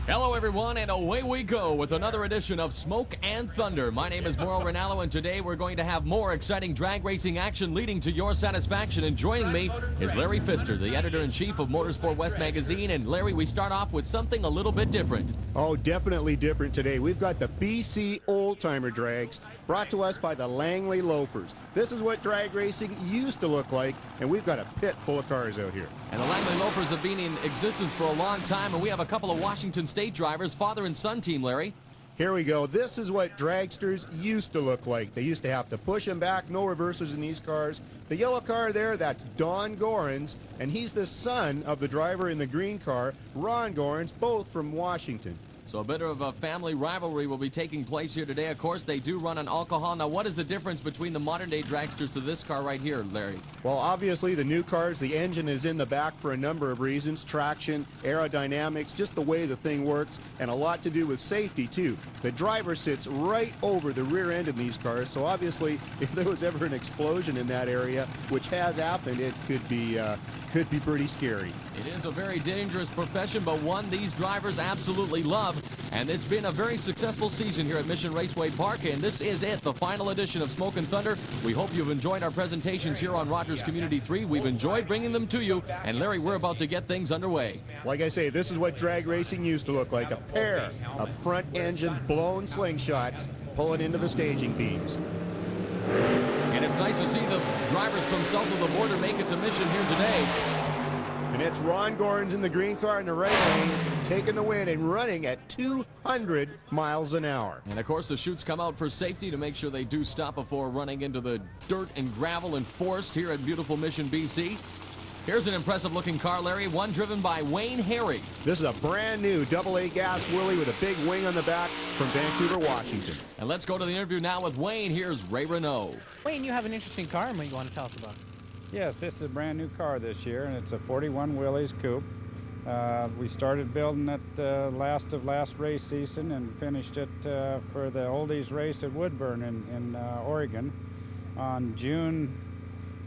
Hello, everyone, and away we go with another edition of Smoke and Thunder. My name is Mauro Ranallo, and today we're going to have more exciting drag racing action leading to your satisfaction. And joining me is Larry Pfister, the editor-in-chief of Motorsport West magazine. And Larry, we start off with something a little bit different. Oh, definitely different today. We've got the BC Oldtimer Drags, brought to us by the Langley Loafers. This is what drag racing used to look like, and we've got a pit full of cars out here. And the Langley Loafers have been in existence for a long time, and we have a couple of Washington State drivers, father and son team, Larry. Here we go. This is what dragsters used to look like. They used to have to push them back, no reversers in these cars. The yellow car there, that's Don Gorans, and he's the son of the driver in the green car, Ron Gorans, both from Washington. So a bit of a family rivalry will be taking place here today. Of course, they do run on alcohol. Now, what is the difference between the modern-day dragsters to this car right here, Larry? Well, obviously, the new cars, the engine is in the back for a number of reasons. Traction, aerodynamics, just the way the thing works, and a lot to do with safety, too. The driver sits right over the rear end in these cars, so obviously, if there was ever an explosion in that area, which has happened, it could be pretty scary. It is a very dangerous profession, but one these drivers absolutely love. And it's been a very successful season here at Mission Raceway Park, and this is it, the final edition of Smoke and Thunder. We hope you've enjoyed our presentations here on Rogers Community 3. We've enjoyed bringing them to you, and Larry, we're about to get things underway. Like I say, this is what drag racing used to look like, a pair of front-engine blown slingshots pulling into the staging beams. And it's nice to see the drivers from south of the border make it to Mission here today. And it's Ron Gorans in the green car in the right lane, taking the win and running at 200 miles an hour. And of course, the chutes come out for safety to make sure they do stop before running into the dirt and gravel and forest here at beautiful Mission, BC. Here's an impressive-looking car, Larry, one driven by Wayne Harry. This is a brand-new AA gas Willie with a big wing on the back from Vancouver, Washington. And let's go to the interview now with Wayne. Here's Ray Renault. Wayne, you have an interesting car, and what you want to tell us about? Yes, this is a brand new car this year, and it's a 41 Willys coupe. We started building it last race season and finished it for the Oldies race at Woodburn in Oregon on June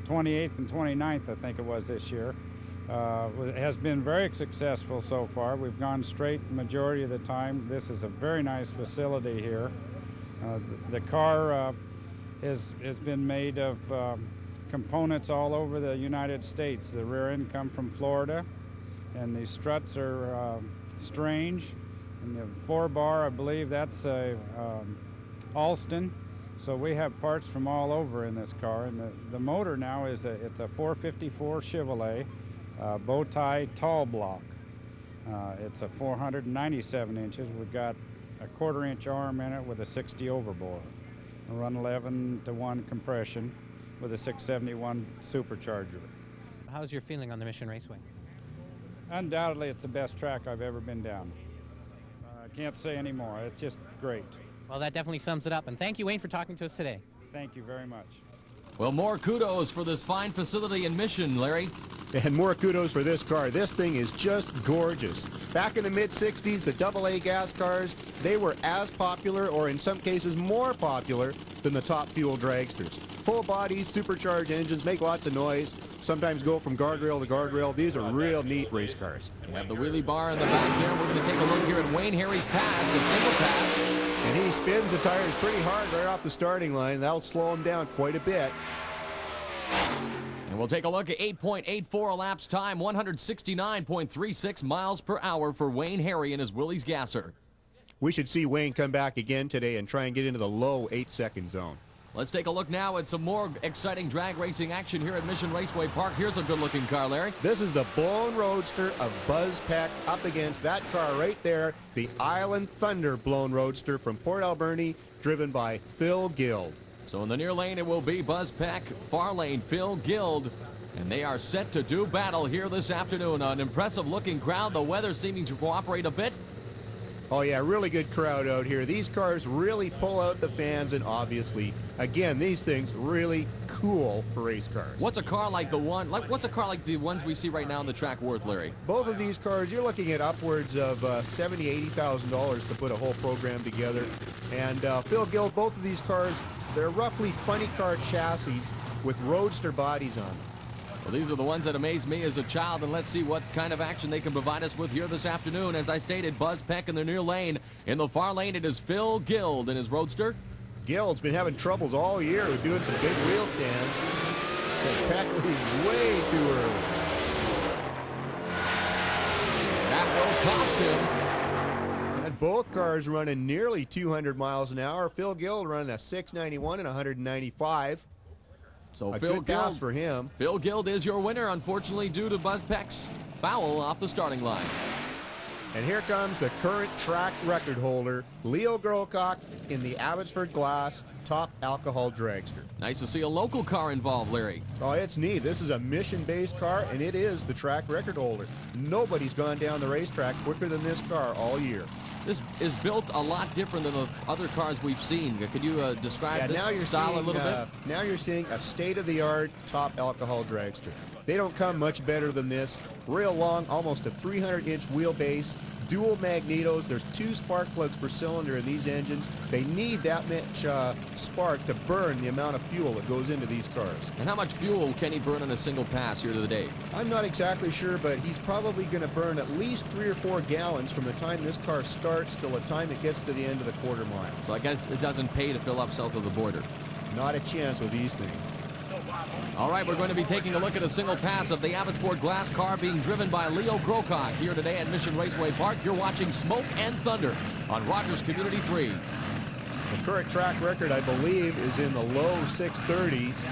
28th and 29th, I think it was this year. It has been very successful so far. We've gone straight majority of the time. This is a very nice facility here. The car has been made of components all over the United States. The rear end come from Florida, and the struts are strange. And the 4-bar, I believe that's a Alston. So we have parts from all over in this car. And the motor now it's a 454 Chevrolet bow tie tall block. It's a 497 inches. We've got a 1/4 inch arm in it with a 60 overbore. We run 11-to-1 compression with a 671 supercharger. How's your feeling on the Mission Raceway? Undoubtedly, it's the best track I've ever been down. I can't say any more. It's just great. Well, that definitely sums it up. And thank you, Wayne, for talking to us today. Thank you very much. Well, more kudos for this fine facility in Mission, Larry. And more kudos for this car. This thing is just gorgeous. Back in the mid-60s, the AA gas cars, they were as popular, or in some cases more popular, than the top fuel dragsters. Full bodies, supercharged engines, make lots of noise, sometimes go from guardrail to guardrail. These are real neat race cars. We have the wheelie bar in the back there. We're going to take a look here at Wayne Harry's pass, a single pass. And he spins the tires pretty hard right off the starting line. That'll slow him down quite a bit. And we'll take a look at 8.84 elapsed time, 169.36 miles per hour for Wayne Harry and his Willys gasser. We should see Wayne come back again today and try and get into the low 8-second zone. Let's take a look now at some more exciting drag racing action here at Mission Raceway Park. Here's a good-looking car, Larry. This is the blown roadster of Buzz Peck up against that car right there, the Island Thunder blown roadster from Port Alberni, driven by Phil Guild. So in the near lane, it will be Buzz Peck, far lane, Phil Guild. And they are set to do battle here this afternoon. An impressive-looking crowd, the weather seeming to cooperate a bit. Oh yeah, really good crowd out here. These cars really pull out the fans, and obviously, again, these things really cool race cars. What's a car like the ones we see right now on the track worth, Larry? Both of these cars, you're looking at upwards of $70,000, $80,000 to put a whole program together. And Phil Guild, both of these cars, they're roughly funny car chassis with roadster bodies on them. Well, these are the ones that amazed me as a child, and let's see what kind of action they can provide us with here this afternoon. As I stated, Buzz Peck in the near lane. In the far lane, it is Phil Gild in his Roadster. Gild's been having troubles all year with doing some big wheel stands. But Peck leaves way too early. That will cost him. And both cars running nearly 200 miles an hour. Phil Gild running a 691 and 195. So A Phil good pass Gild, for him. Phil Gild is your winner, unfortunately, due to Buzz Peck's foul off the starting line. And here comes the current track record holder, Leo Grocott, in the Abbotsford Glass Top Alcohol Dragster. Nice to see a local car involved, Larry. Oh, it's neat. This is a mission-based car, and it is the track record holder. Nobody's gone down the racetrack quicker than this car all year. This is built a lot different than the other cars we've seen. Could you describe this style a little bit? Now you're seeing a state-of-the-art top alcohol dragster. They don't come much better than this. Real long, almost a 300-inch wheelbase, dual magnetos. There's 2 spark plugs per cylinder in these engines. They need that much spark to burn the amount of fuel that goes into these cars. And how much fuel can he burn in a single pass here to the day? I'm not exactly sure, but he's probably going to burn at least 3 or 4 gallons from the time this car starts till the time it gets to the end of the quarter mile. So I guess it doesn't pay to fill up south of the border. Not a chance with these things. All right, we're going to be taking a look at a single pass of the Abbotsford Glass car being driven by Leo Grocott here today at Mission Raceway Park. You're watching Smoke and Thunder on Rogers Community 3. The current track record, I believe, is in the low 630s.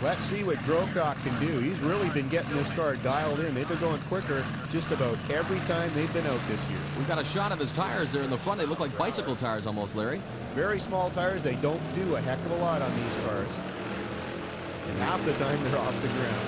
Let's see what Grocott can do. He's really been getting this car dialed in. They've been going quicker just about every time they've been out this year. We've got a shot of his tires there in the front. They look like bicycle tires almost, Larry. Very small tires. They don't do a heck of a lot on these cars. And half the time they're off the ground.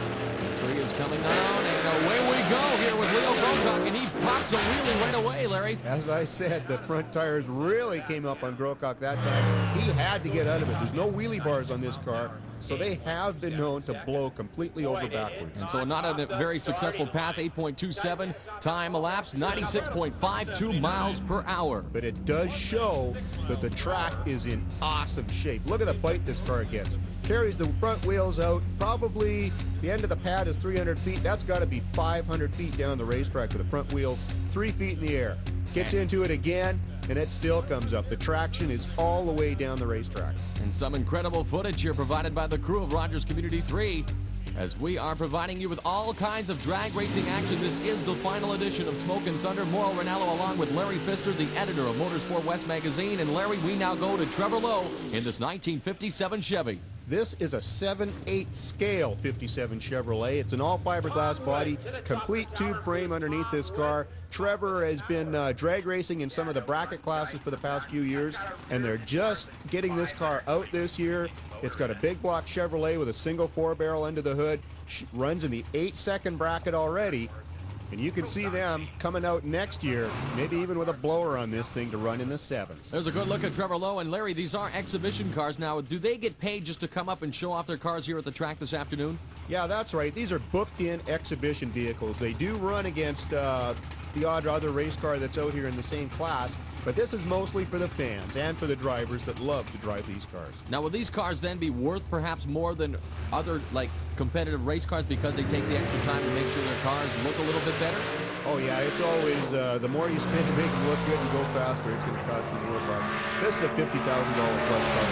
The tree is coming down, and away we go here with Leo Grocott, and he pops a wheelie right away, Larry. As I said, the front tires really came up on Grocott that time. He had to get out of it. There's no wheelie bars on this car, so they have been known to blow completely over backwards. And so not a very successful pass, 8.27 time elapsed, 96.52 miles per hour. But it does show that the track is in awesome shape. Look at the bite this car gets. Carries the front wheels out. Probably the end of the pad is 300 feet. That's got to be 500 feet down the racetrack with the front wheels 3 feet in the air. Gets into it again, and it still comes up. The traction is all the way down the racetrack. And some incredible footage here provided by the crew of Rogers Community 3 as we are providing you with all kinds of drag racing action. This is the final edition of Smoke and Thunder. Mauro Ranallo along with Larry Pfister, the editor of Motorsport West magazine. And Larry, we now go to Trevor Lowe in this 1957 Chevy. This is a 7/8 scale 57 Chevrolet. It's an all fiberglass body, complete tube frame underneath this car. Trevor has been drag racing in some of the bracket classes for the past few years, and they're just getting this car out this year. It's got a big block Chevrolet with a single 4-barrel under the hood. Runs in the 8-second bracket already. And you can see them coming out next year, maybe even with a blower on this thing to run in the 7s. There's a good look at Trevor Lowe. And Larry, these are exhibition cars. Now, do they get paid just to come up and show off their cars here at the track this afternoon? Yeah, that's right. These are booked-in exhibition vehicles. They do run against the odd other race car that's out here in the same class, but this is mostly for the fans and for the drivers that love to drive these cars. Now, will these cars then be worth perhaps more than other, like, competitive race cars because they take the extra time to make sure their cars look a little bit better? Oh, yeah, it's always, the more you spend to make them look good and go faster, it's going to cost you more bucks. This is a $50,000 plus car.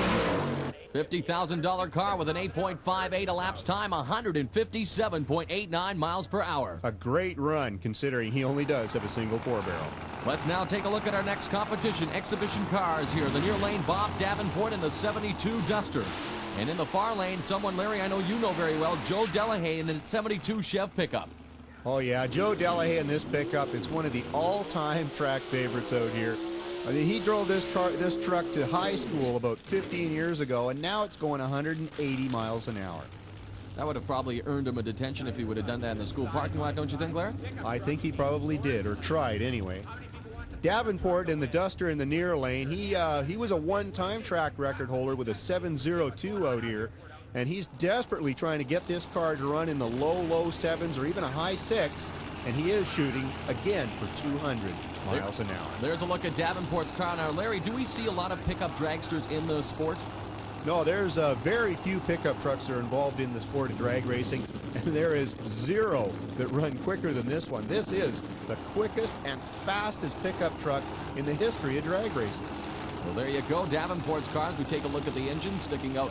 $50,000 car with an 8.58 elapsed time, 157.89 miles per hour. A great run, considering he only does have a single 4-barrel. Let's now take a look at our next competition. Exhibition cars here. The near lane, Bob Davenport in the 72 Duster. And in the far lane, someone, Larry, I know you know very well, Joe Delahaye in the 72 Chev pickup. Oh, yeah, Joe Delahaye in this pickup. It's one of the all-time track favorites out here. I mean, he drove this truck to high school about 15 years ago, and now it's going 180 miles an hour. That would have probably earned him a detention if he would have done that in the school parking lot, don't you think, Larry? I think he probably did, or tried anyway. Davenport in the Duster in the near lane, he was a one-time track record holder with a 702 out here, and he's desperately trying to get this car to run in the low 7s or even a high 6, and he is shooting, again, for 200 miles an hour. There's a look at Davenport's car. Now, Larry, do we see a lot of pickup dragsters in the sport? No, there's very few pickup trucks that are involved in the sport of drag racing, and there is zero that run quicker than this one. This is the quickest and fastest pickup truck in the history of drag racing. Well, there you go. Davenport's cars. We take a look at the engine sticking out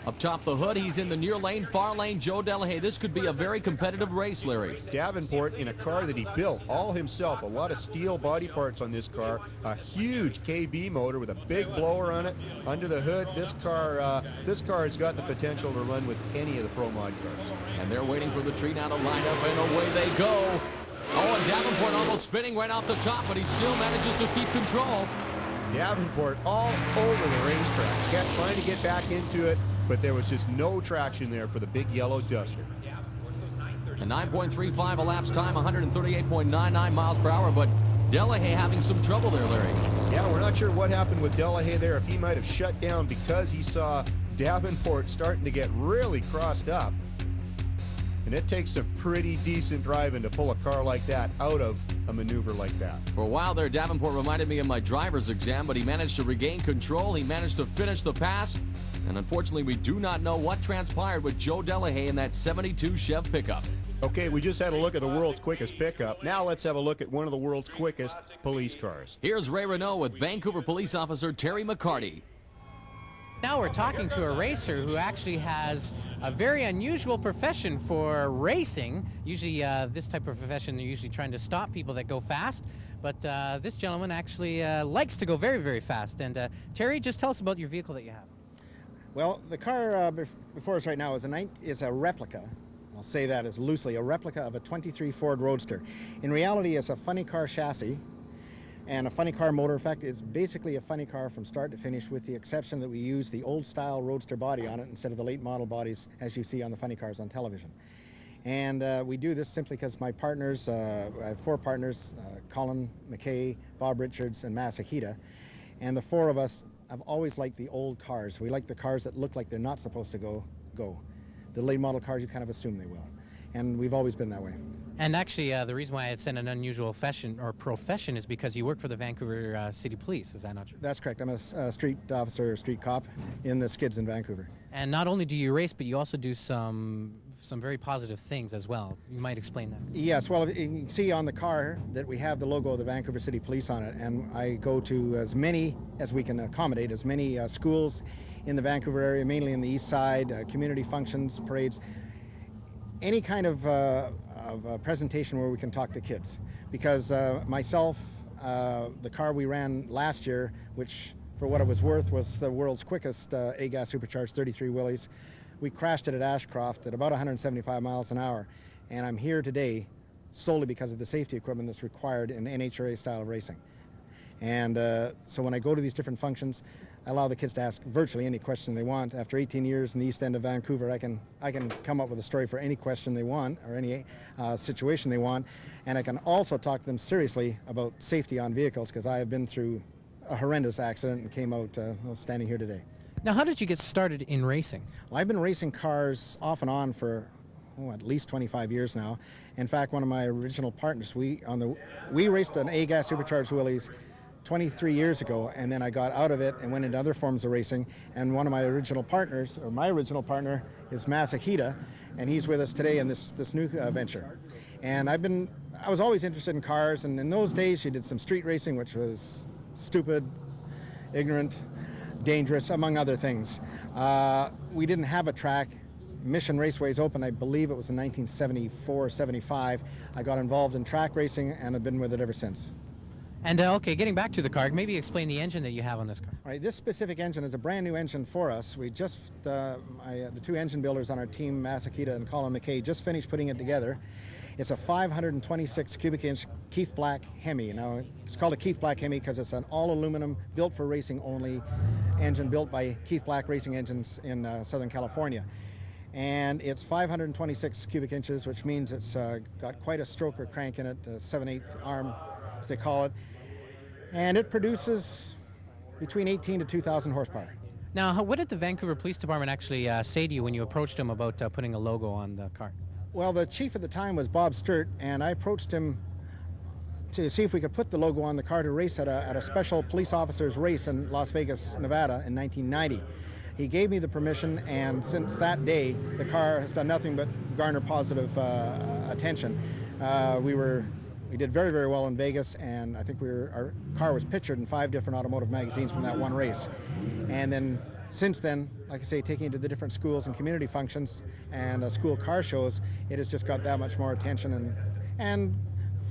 up top the hood. He's in the near lane, far lane, Joe Delahaye. This could be a very competitive race, Larry. Davenport in a car that he built all himself. A lot of steel body parts on this car. A huge KB motor with a big blower on it. Under the hood, this car has got the potential to run with any of the Pro Mod cars. And they're waiting for the tree now to line up, and away they go. Oh, and Davenport almost spinning right off the top, but he still manages to keep control. Davenport all over the racetrack. Kept trying to get back into it, but there was just no traction there for the big yellow duster. A 9.35 elapsed time, 138.99 miles per hour, but Delahaye having some trouble there, Larry. Yeah, we're not sure what happened with Delahaye there, if he might have shut down because he saw Davenport starting to get really crossed up. And it takes some pretty decent driving to pull a car like that out of a maneuver like that. For a while there, Davenport reminded me of my driver's exam, but he managed to regain control. He managed to finish the pass. And unfortunately, we do not know what transpired with Joe Delahaye in that 72 Chev pickup. Okay, we just had a look at the world's quickest pickup. Now let's have a look at one of the world's quickest police cars. Here's Ray Renault with Vancouver police officer Terry McCarty. Now we're talking to a racer who actually has a very unusual profession for racing. Usually this type of profession, they're usually trying to stop people that go fast. But this gentleman actually likes to go very, very fast. And Terry, just tell us about your vehicle that you have. Well, the car before us right now is a replica. I'll say that as loosely, a replica of a 23 Ford Roadster. In reality, it's a funny car chassis and a funny car motor. In fact, it's basically a funny car from start to finish, with the exception that we use the old style Roadster body on it instead of the late model bodies as you see on the funny cars on television. And we do this simply because my partners, I have four partners, Colin McKay, Bob Richards, and Masahita, and the four of us have always liked the old cars. We like the cars that look like they're not supposed to go. The late model cars, you kind of assume they will. And we've always been that way. And actually, the reason why it's an unusual profession is because you work for the Vancouver City Police. Is that not true? That's correct. I'm a street officer, street cop in the skids in Vancouver. And not only do you race, but you also do some very positive things as well. You might explain that. Yes, well, you can see on the car that we have the logo of the Vancouver City Police on it, and I go to as many as we can accommodate, as many schools in the Vancouver area, mainly in the east side, community functions, parades, any kind of presentation where we can talk to kids. Because myself, the car we ran last year, which for what it was worth was the world's quickest A-gas supercharged 33 Willys, we crashed it at Ashcroft at about 175 miles an hour. And I'm here today solely because of the safety equipment that's required in NHRA style of racing. And so when I go to these different functions, I allow the kids to ask virtually any question they want. After 18 years in the east end of Vancouver, I can come up with a story for any question they want or any situation they want. And I can also talk to them seriously about safety on vehicles, because I have been through a horrendous accident and came out standing here today. Now, how did you get started in racing? Well, I've been racing cars off and on for at least 25 years now. In fact, one of my original partners, we raced an A-gas supercharged Willys 23 years ago, and then I got out of it and went into other forms of racing. And one of my original partners, or my original partner, is Masahita, and he's with us today in this new venture. And I was always interested in cars, and in those days she did some street racing, which was stupid, ignorant, dangerous, among other things. We didn't have a track. Mission Raceway's open, I believe it was in 1974, 75. I got involved in track racing and I've been with it ever since. And okay, getting back to the car, maybe explain the engine that you have on this car. All right, this specific engine is a brand new engine for us. We just, the two engine builders on our team, Masahita and Colin McKay, just finished putting it together. It's a 526 cubic inch Keith Black Hemi. Now, it's called a Keith Black Hemi because it's an all aluminum, built for racing only engine built by Keith Black Racing Engines in Southern California. And it's 526 cubic inches, which means it's got quite a stroker crank in it, a 7/8 arm, as they call it. And it produces between 18 to 2,000 horsepower. Now, what did the Vancouver Police Department actually say to you when you approached them about putting a logo on the car? Well, the chief at the time was Bob Sturt, and I approached him to see if we could put the logo on the car to race at a special police officers race in Las Vegas, Nevada in 1990. He gave me the permission, and since that day, the car has done nothing but garner positive attention. We did very, very well in Vegas, and I think our car was pictured in 5 different automotive magazines from that one race. And then since then, like I say, taking it to the different schools and community functions and school car shows, it has just got that much more attention. And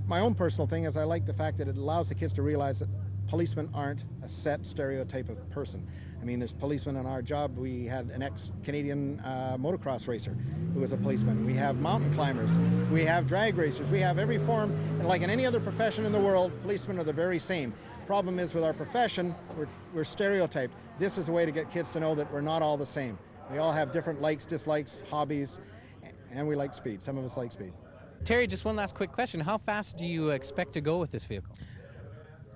my own personal thing is I like the fact that it allows the kids to realize that policemen aren't a set stereotype of person. I mean, there's policemen on our job. We had an ex-Canadian motocross racer who was a policeman. We have mountain climbers. We have drag racers. We have every form. And like in any other profession in the world, policemen are the very same. Problem is with our profession, we're stereotyped. This is a way to get kids to know that we're not all the same. We all have different likes, dislikes, hobbies, and we like speed. Some of us like speed. Terry, just one last quick question. How fast do you expect to go with this vehicle?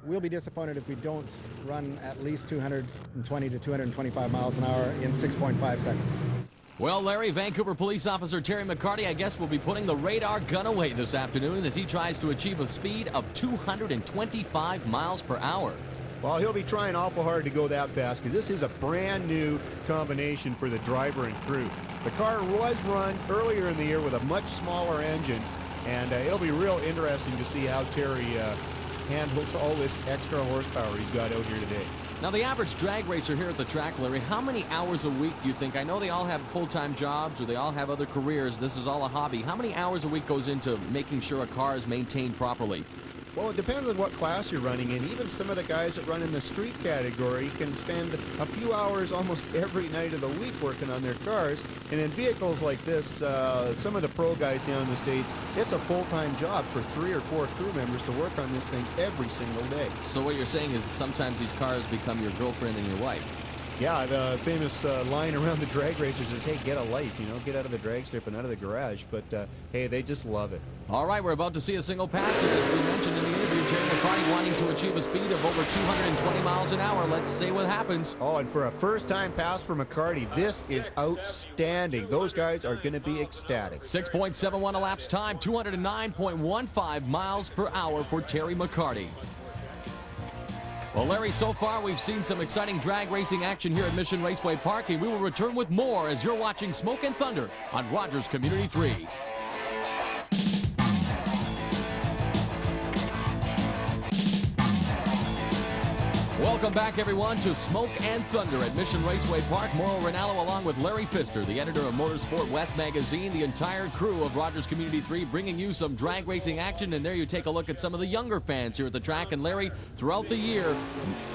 We'll be disappointed if we don't run at least 220 to 225 miles an hour in 6.5 seconds. Well, Larry, Vancouver Police Officer Terry McCarty, I guess, will be putting the radar gun away this afternoon as he tries to achieve a speed of 225 miles per hour. Well, he'll be trying awful hard to go that fast because this is a brand new combination for the driver and crew. The car was run earlier in the year with a much smaller engine, and it'll be real interesting to see how Terry handles all this extra horsepower he's got out here today. Now, the average drag racer here at the track, Larry, how many hours a week do you think? I know they all have full-time jobs or they all have other careers. This is all a hobby. How many hours a week goes into making sure a car is maintained properly? Well, it depends on what class you're running in. Even some of the guys that run in the street category can spend a few hours almost every night of the week working on their cars. And in vehicles like this, some of the pro guys down in the States, it's a full-time job for 3 or 4 crew members to work on this thing every single day. So what you're saying is sometimes these cars become your girlfriend and your wife. Yeah, the famous line around the drag racers is, hey, get a life, you know, get out of the drag strip and out of the garage. But, hey, they just love it. All right, we're about to see a single pass here, as we mentioned in the interview. Terry McCarty wanting to achieve a speed of over 220 miles an hour. Let's see what happens. Oh, and for a first-time pass for McCarty, this is outstanding. Those guys are going to be ecstatic. 6.71 elapsed time, 209.15 miles per hour for Terry McCarty. Well, Larry, so far we've seen some exciting drag racing action here at Mission Raceway Park, and we will return with more as you're watching Smoke and Thunder on Rogers Community 3. Welcome back, everyone, to Smoke and Thunder at Mission Raceway Park. Mauro Ranallo along with Larry Pfister, the editor of Motorsport West magazine, the entire crew of Rogers Community 3 bringing you some drag racing action. And there you take a look at some of the younger fans here at the track. And Larry, throughout the year,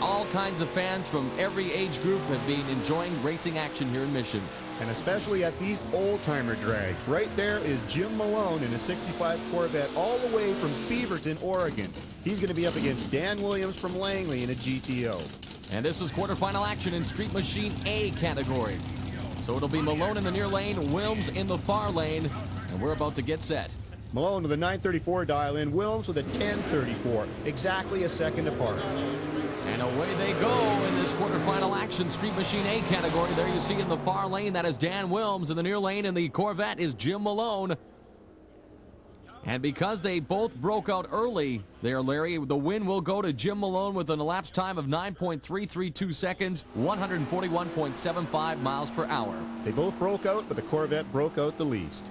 all kinds of fans from every age group have been enjoying racing action here in Mission. And especially at these old-timer drags. Right there is Jim Malone in a 65 Corvette all the way from Beaverton, Oregon. He's going to be up against Dan Williams from Langley in a GTO. And this is quarterfinal action in Street Machine A category. So it'll be Malone in the near lane, Wilms in the far lane, and we're about to get set. Malone with a 934 dial in, Wilms with a 1034, exactly a second apart. And away they go in this quarterfinal action, Street Machine A category. There you see in the far lane, that is Dan Wilms. In the near lane in the Corvette is Jim Malone. And because they both broke out early there, Larry, the win will go to Jim Malone with an elapsed time of 9.332 seconds, 141.75 miles per hour. They both broke out, but the Corvette broke out the least.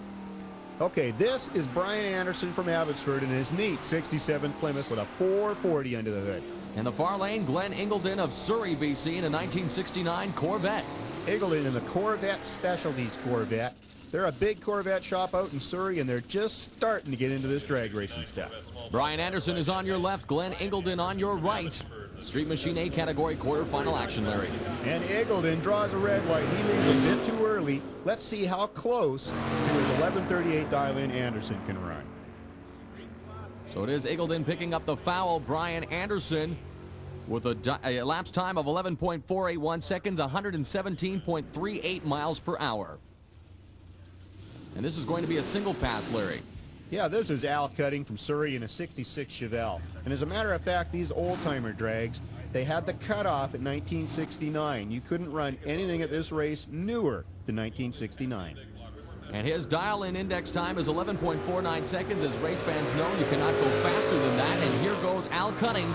Okay, this is Brian Anderson from Abbotsford in his neat 67 Plymouth with a 440 under the hood. In the far lane, Glenn Ingledon of Surrey, BC in a 1969 Corvette. Ingledon in the Corvette Specialties Corvette. They're a big Corvette shop out in Surrey, and they're just starting to get into this drag racing stuff. Brian Anderson is on your left, Glenn Ingledon on your right. Street Machine A category quarterfinal action, Larry. And Ingledon draws a red light. He leaves a bit too early. Let's see how close to his 1138 dial-in Anderson can run. So it is Ingledon picking up the foul. Brian Anderson with a elapsed time of 11.481 seconds, 117.38 miles per hour. And this is going to be a single pass, Larry. Yeah, this is Al Cutting from Surrey in a 66 Chevelle. And as a matter of fact, these old-timer drags, they had the cutoff at 1969. You couldn't run anything at this race newer than 1969. And his dial-in index time is 11.49 seconds. As race fans know, you cannot go faster than that. And here goes Al Cutting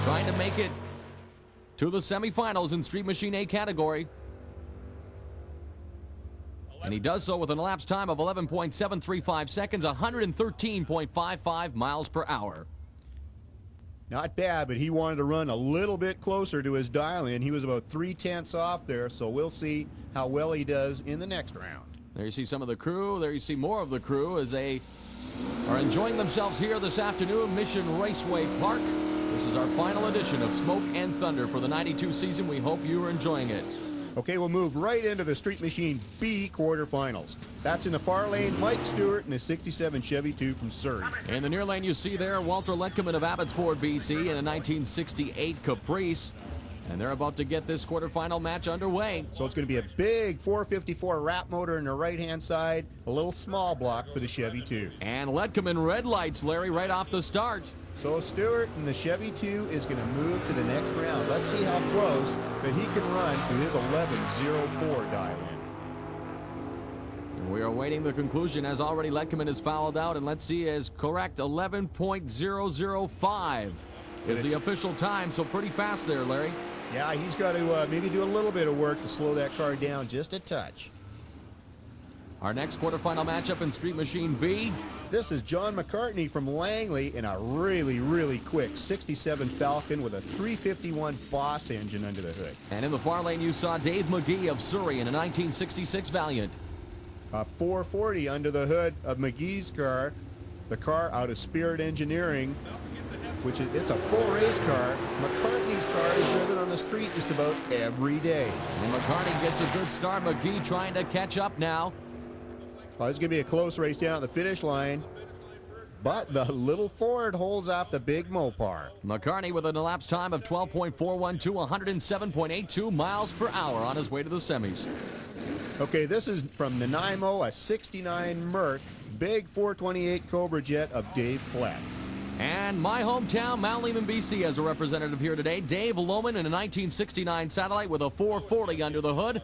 trying to make it to the semifinals in Street Machine A category. And he does so with an elapsed time of 11.735 seconds, 113.55 miles per hour. Not bad, but he wanted to run a little bit closer to his dial-in. He was about 3/10 off there, so we'll see how well he does in the next round. There you see some of the crew. There you see more of the crew as they are enjoying themselves here this afternoon, Mission Raceway Park. This is our final edition of Smoke and Thunder for the 92 season. We hope you are enjoying it. Okay, we'll move right into the Street Machine B quarterfinals. That's in the far lane, Mike Stewart in a 67 Chevy 2 from Surrey. In the near lane, you see there Walter Letkeman of Abbotsford, BC in a 1968 Caprice. And they're about to get this quarterfinal match underway. So it's going to be a big 454 wrap motor in the right-hand side, a little small block for the Chevy 2. And Letkeman red lights, Larry, right off the start. So Stewart in the Chevy 2 is going to move to the next round. Let's see how close that he can run to his 11.04 dial-in. And we are awaiting the conclusion as already Letkeman is fouled out. And let's see is correct, 11.005 is the official time. So pretty fast there, Larry. Yeah, he's got to maybe do a little bit of work to slow that car down just a touch. Our next quarterfinal matchup in Street Machine B. This is John McCartney from Langley in a really, really quick 67 Falcon with a 351 Boss engine under the hood. And in the far lane, you saw Dave McGee of Surrey in a 1966 Valiant. A 440 under the hood of McGee's car. The car out of Spirit Engineering, which is, it's a full race car. McCartney's car is driven on the street just about every day. And McCartney gets a good start. McGee trying to catch up now. Well, it's going to be a close race down at the finish line. But the little Ford holds off the big Mopar. McCartney with an elapsed time of 12.412, 107.82 miles per hour on his way to the semis. Okay, this is from Nanaimo, a 69 Merc, big 428 Cobra Jet of Dave Fleck. And my hometown, Mount Lehman, BC, has a representative here today. Dave Lohman in a 1969 Satellite with a 440 under the hood.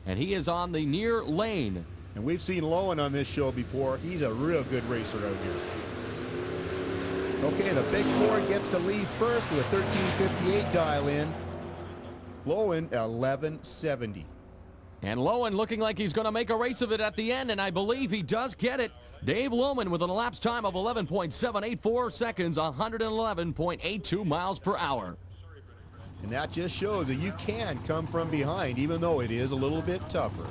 And he is on the near lane. And we've seen Lowen on this show before. He's a real good racer out here. Okay, the big Ford gets to lead first with a 1358 dial-in. Lowen, 1170. And Lowen looking like he's going to make a race of it at the end, and I believe he does get it. Dave Lohman with an elapsed time of 11.784 seconds, 111.82 miles per hour. And that just shows that you can come from behind, even though it is a little bit tougher.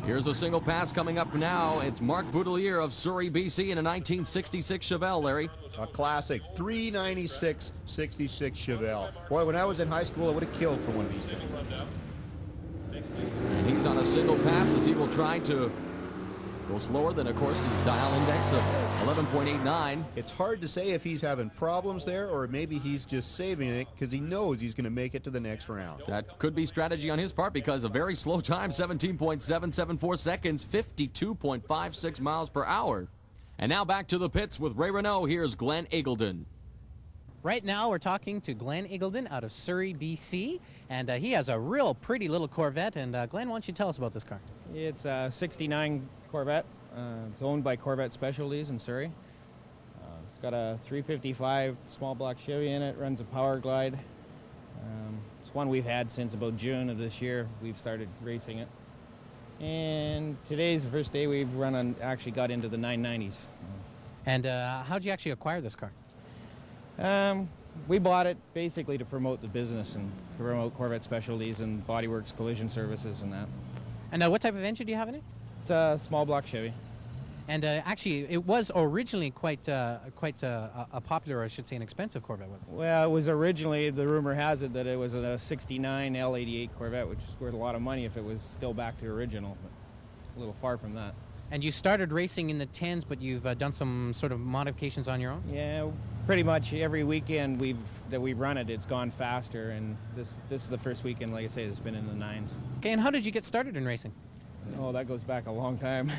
Here's a single pass coming up now. It's Mark Boudelier of Surrey, BC in a 1966 Chevelle, Larry. A classic 396 66 Chevelle. Boy, when I was in high school, I would have killed for one of these things. And he's on a single pass as he will try to go slower than, of course, his dial index of 11.89. It's hard to say if he's having problems there or maybe he's just saving it because he knows he's going to make it to the next round. That could be strategy on his part because a very slow time, 17.774 seconds, 52.56 miles per hour. And now back to the pits with Ray Renault. Here's Glenn Eagleton. Right now, we're talking to Glenn Eagleton out of Surrey, BC, and he has a real pretty little Corvette. And Glenn, why don't you tell us about this car? It's a 69 Corvette. It's owned by Corvette Specialties in Surrey. It's got a 355 small block Chevy in it, runs a Power Glide. It's one we've had since about June of this year. We've started racing it. And today's the first day we've run on, actually got into the 990s. And how'd you actually acquire this car? We bought it basically to promote the business and promote Corvette Specialties and Bodyworks Collision Services and that. And what type of engine do you have in it? It's a small block Chevy. And actually, it was originally quite a popular, or I should say, an expensive Corvette. Well, it was originally, the rumor has it that it was a 69 L88 Corvette, which is worth a lot of money if it was still back to original, but a little far from that. And you started racing in the 10s, but you've done some sort of modifications on your own? Yeah, pretty much every weekend that we've run it, it's gone faster, and this is the first weekend, like I say, it's been in the 9s. Okay, and how did you get started in racing? Oh, that goes back a long time.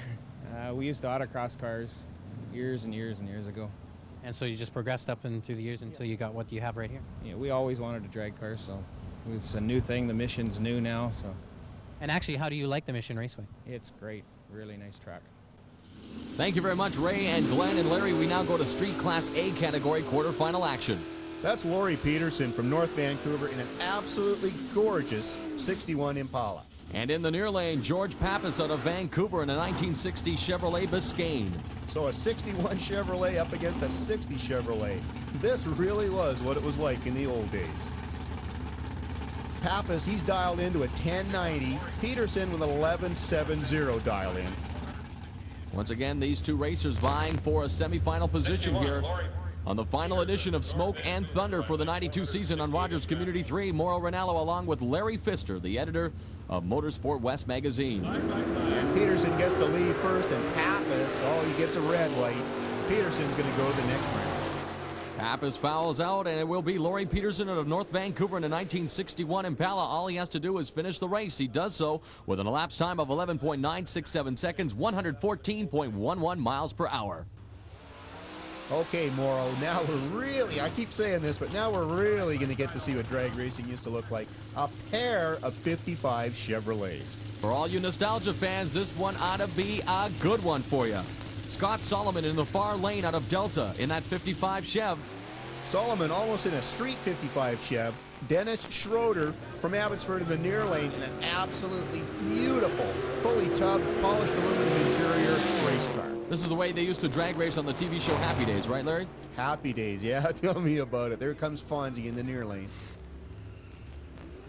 We used to autocross cars years and years and years ago. And so you just progressed up and through the years until you got what you have right here? Yeah, we always wanted to drag cars, so it's a new thing. The Mission's new now, so. And actually, how do you like the Mission Raceway? It's great. Really nice track. Thank you very much, Ray and Glenn and Larry. We now go to Street Class A category quarterfinal action. That's Laurie Peterson from North Vancouver in an absolutely gorgeous 61 Impala. And in the near lane, George Pappas out of Vancouver in a 1960 Chevrolet Biscayne. So a 61 Chevrolet up against a 60 Chevrolet. This really was what it was like in the old days. Pappas, he's dialed into a 1090. Peterson with an 1170 dial in. Once again, these two racers vying for a semifinal position here on the final edition of Smoke and Thunder for the 92 season on Rogers Community 3. Mauro Ranallo along with Larry Pfister, the editor of Motorsport West magazine. And Peterson gets the lead first, and Pappas, oh, he gets a red light. Peterson's going to go to the next round. Pappas fouls out, and it will be Laurie Peterson out of North Vancouver in a 1961 Impala. All he has to do is finish the race. He does so with an elapsed time of 11.967 seconds, 114.11 miles per hour. Okay, Mauro, now we're really, I keep saying this, but now we're really going to get to see what drag racing used to look like. A pair of 55 Chevrolets. For all you nostalgia fans, this one ought to be a good one for you. Scott Solomon in the far lane out of Delta in that 55 Chev. Solomon almost in a street 55 Chev. Dennis Schroeder from Abbotsford in the near lane in an absolutely beautiful, fully tubbed, polished aluminum interior race car. This is the way they used to drag race on the TV show Happy Days, right, Larry? Happy Days, yeah. Tell me about it. There comes Fonzie in the near lane.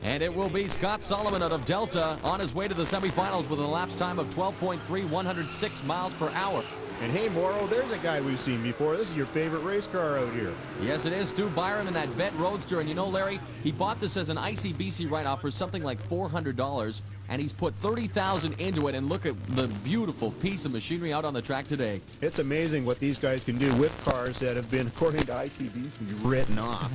And it will be Scott Solomon out of Delta on his way to the semifinals with an elapsed time of 12.3, 106 miles per hour. And hey, Mauro, there's a guy we've seen before. This is your favorite race car out here. Yes, it is. Stu Byram in that Vet Roadster. And you know, Larry, he bought this as an ICBC write-off for something like $400. And he's put $30,000 into it. And look at the beautiful piece of machinery out on the track today. It's amazing what these guys can do with cars that have been, according to ITV, written off.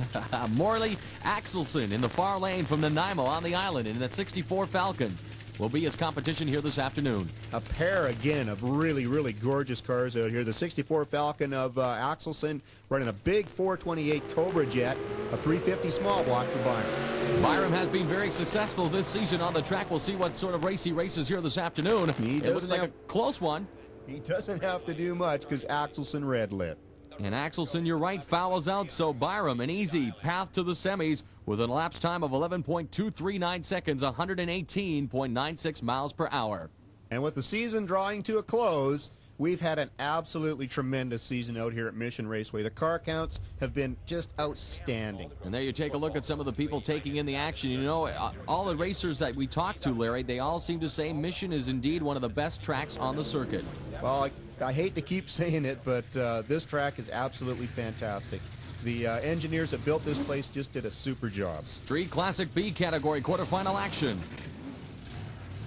Morley Axelson in the far lane from Nanaimo on the island in that 64 Falcon will be his competition here this afternoon. A pair, again, of really, really gorgeous cars out here. The 64 Falcon of Axelson running a big 428 Cobra Jet, a 350 small block for Byram. Byram has been very successful this season on the track. We'll see what sort of race he races here this afternoon. It looks like a close one. He doesn't have to do much because Axelson red lit. And Axelson, you're right, fouls out, so Byram, an easy path to the semis with an elapsed time of 11.239 seconds, 118.96 miles per hour. And with the season drawing to a close, we've had an absolutely tremendous season out here at Mission Raceway. The car counts have been just outstanding. And there you take a look at some of the people taking in the action. You know, all the racers that we talked to, Larry, they all seem to say Mission is indeed one of the best tracks on the circuit. Well, I hate to keep saying it, but this track is absolutely fantastic. The engineers that built this place just did a super job. Street Classic B category quarterfinal action.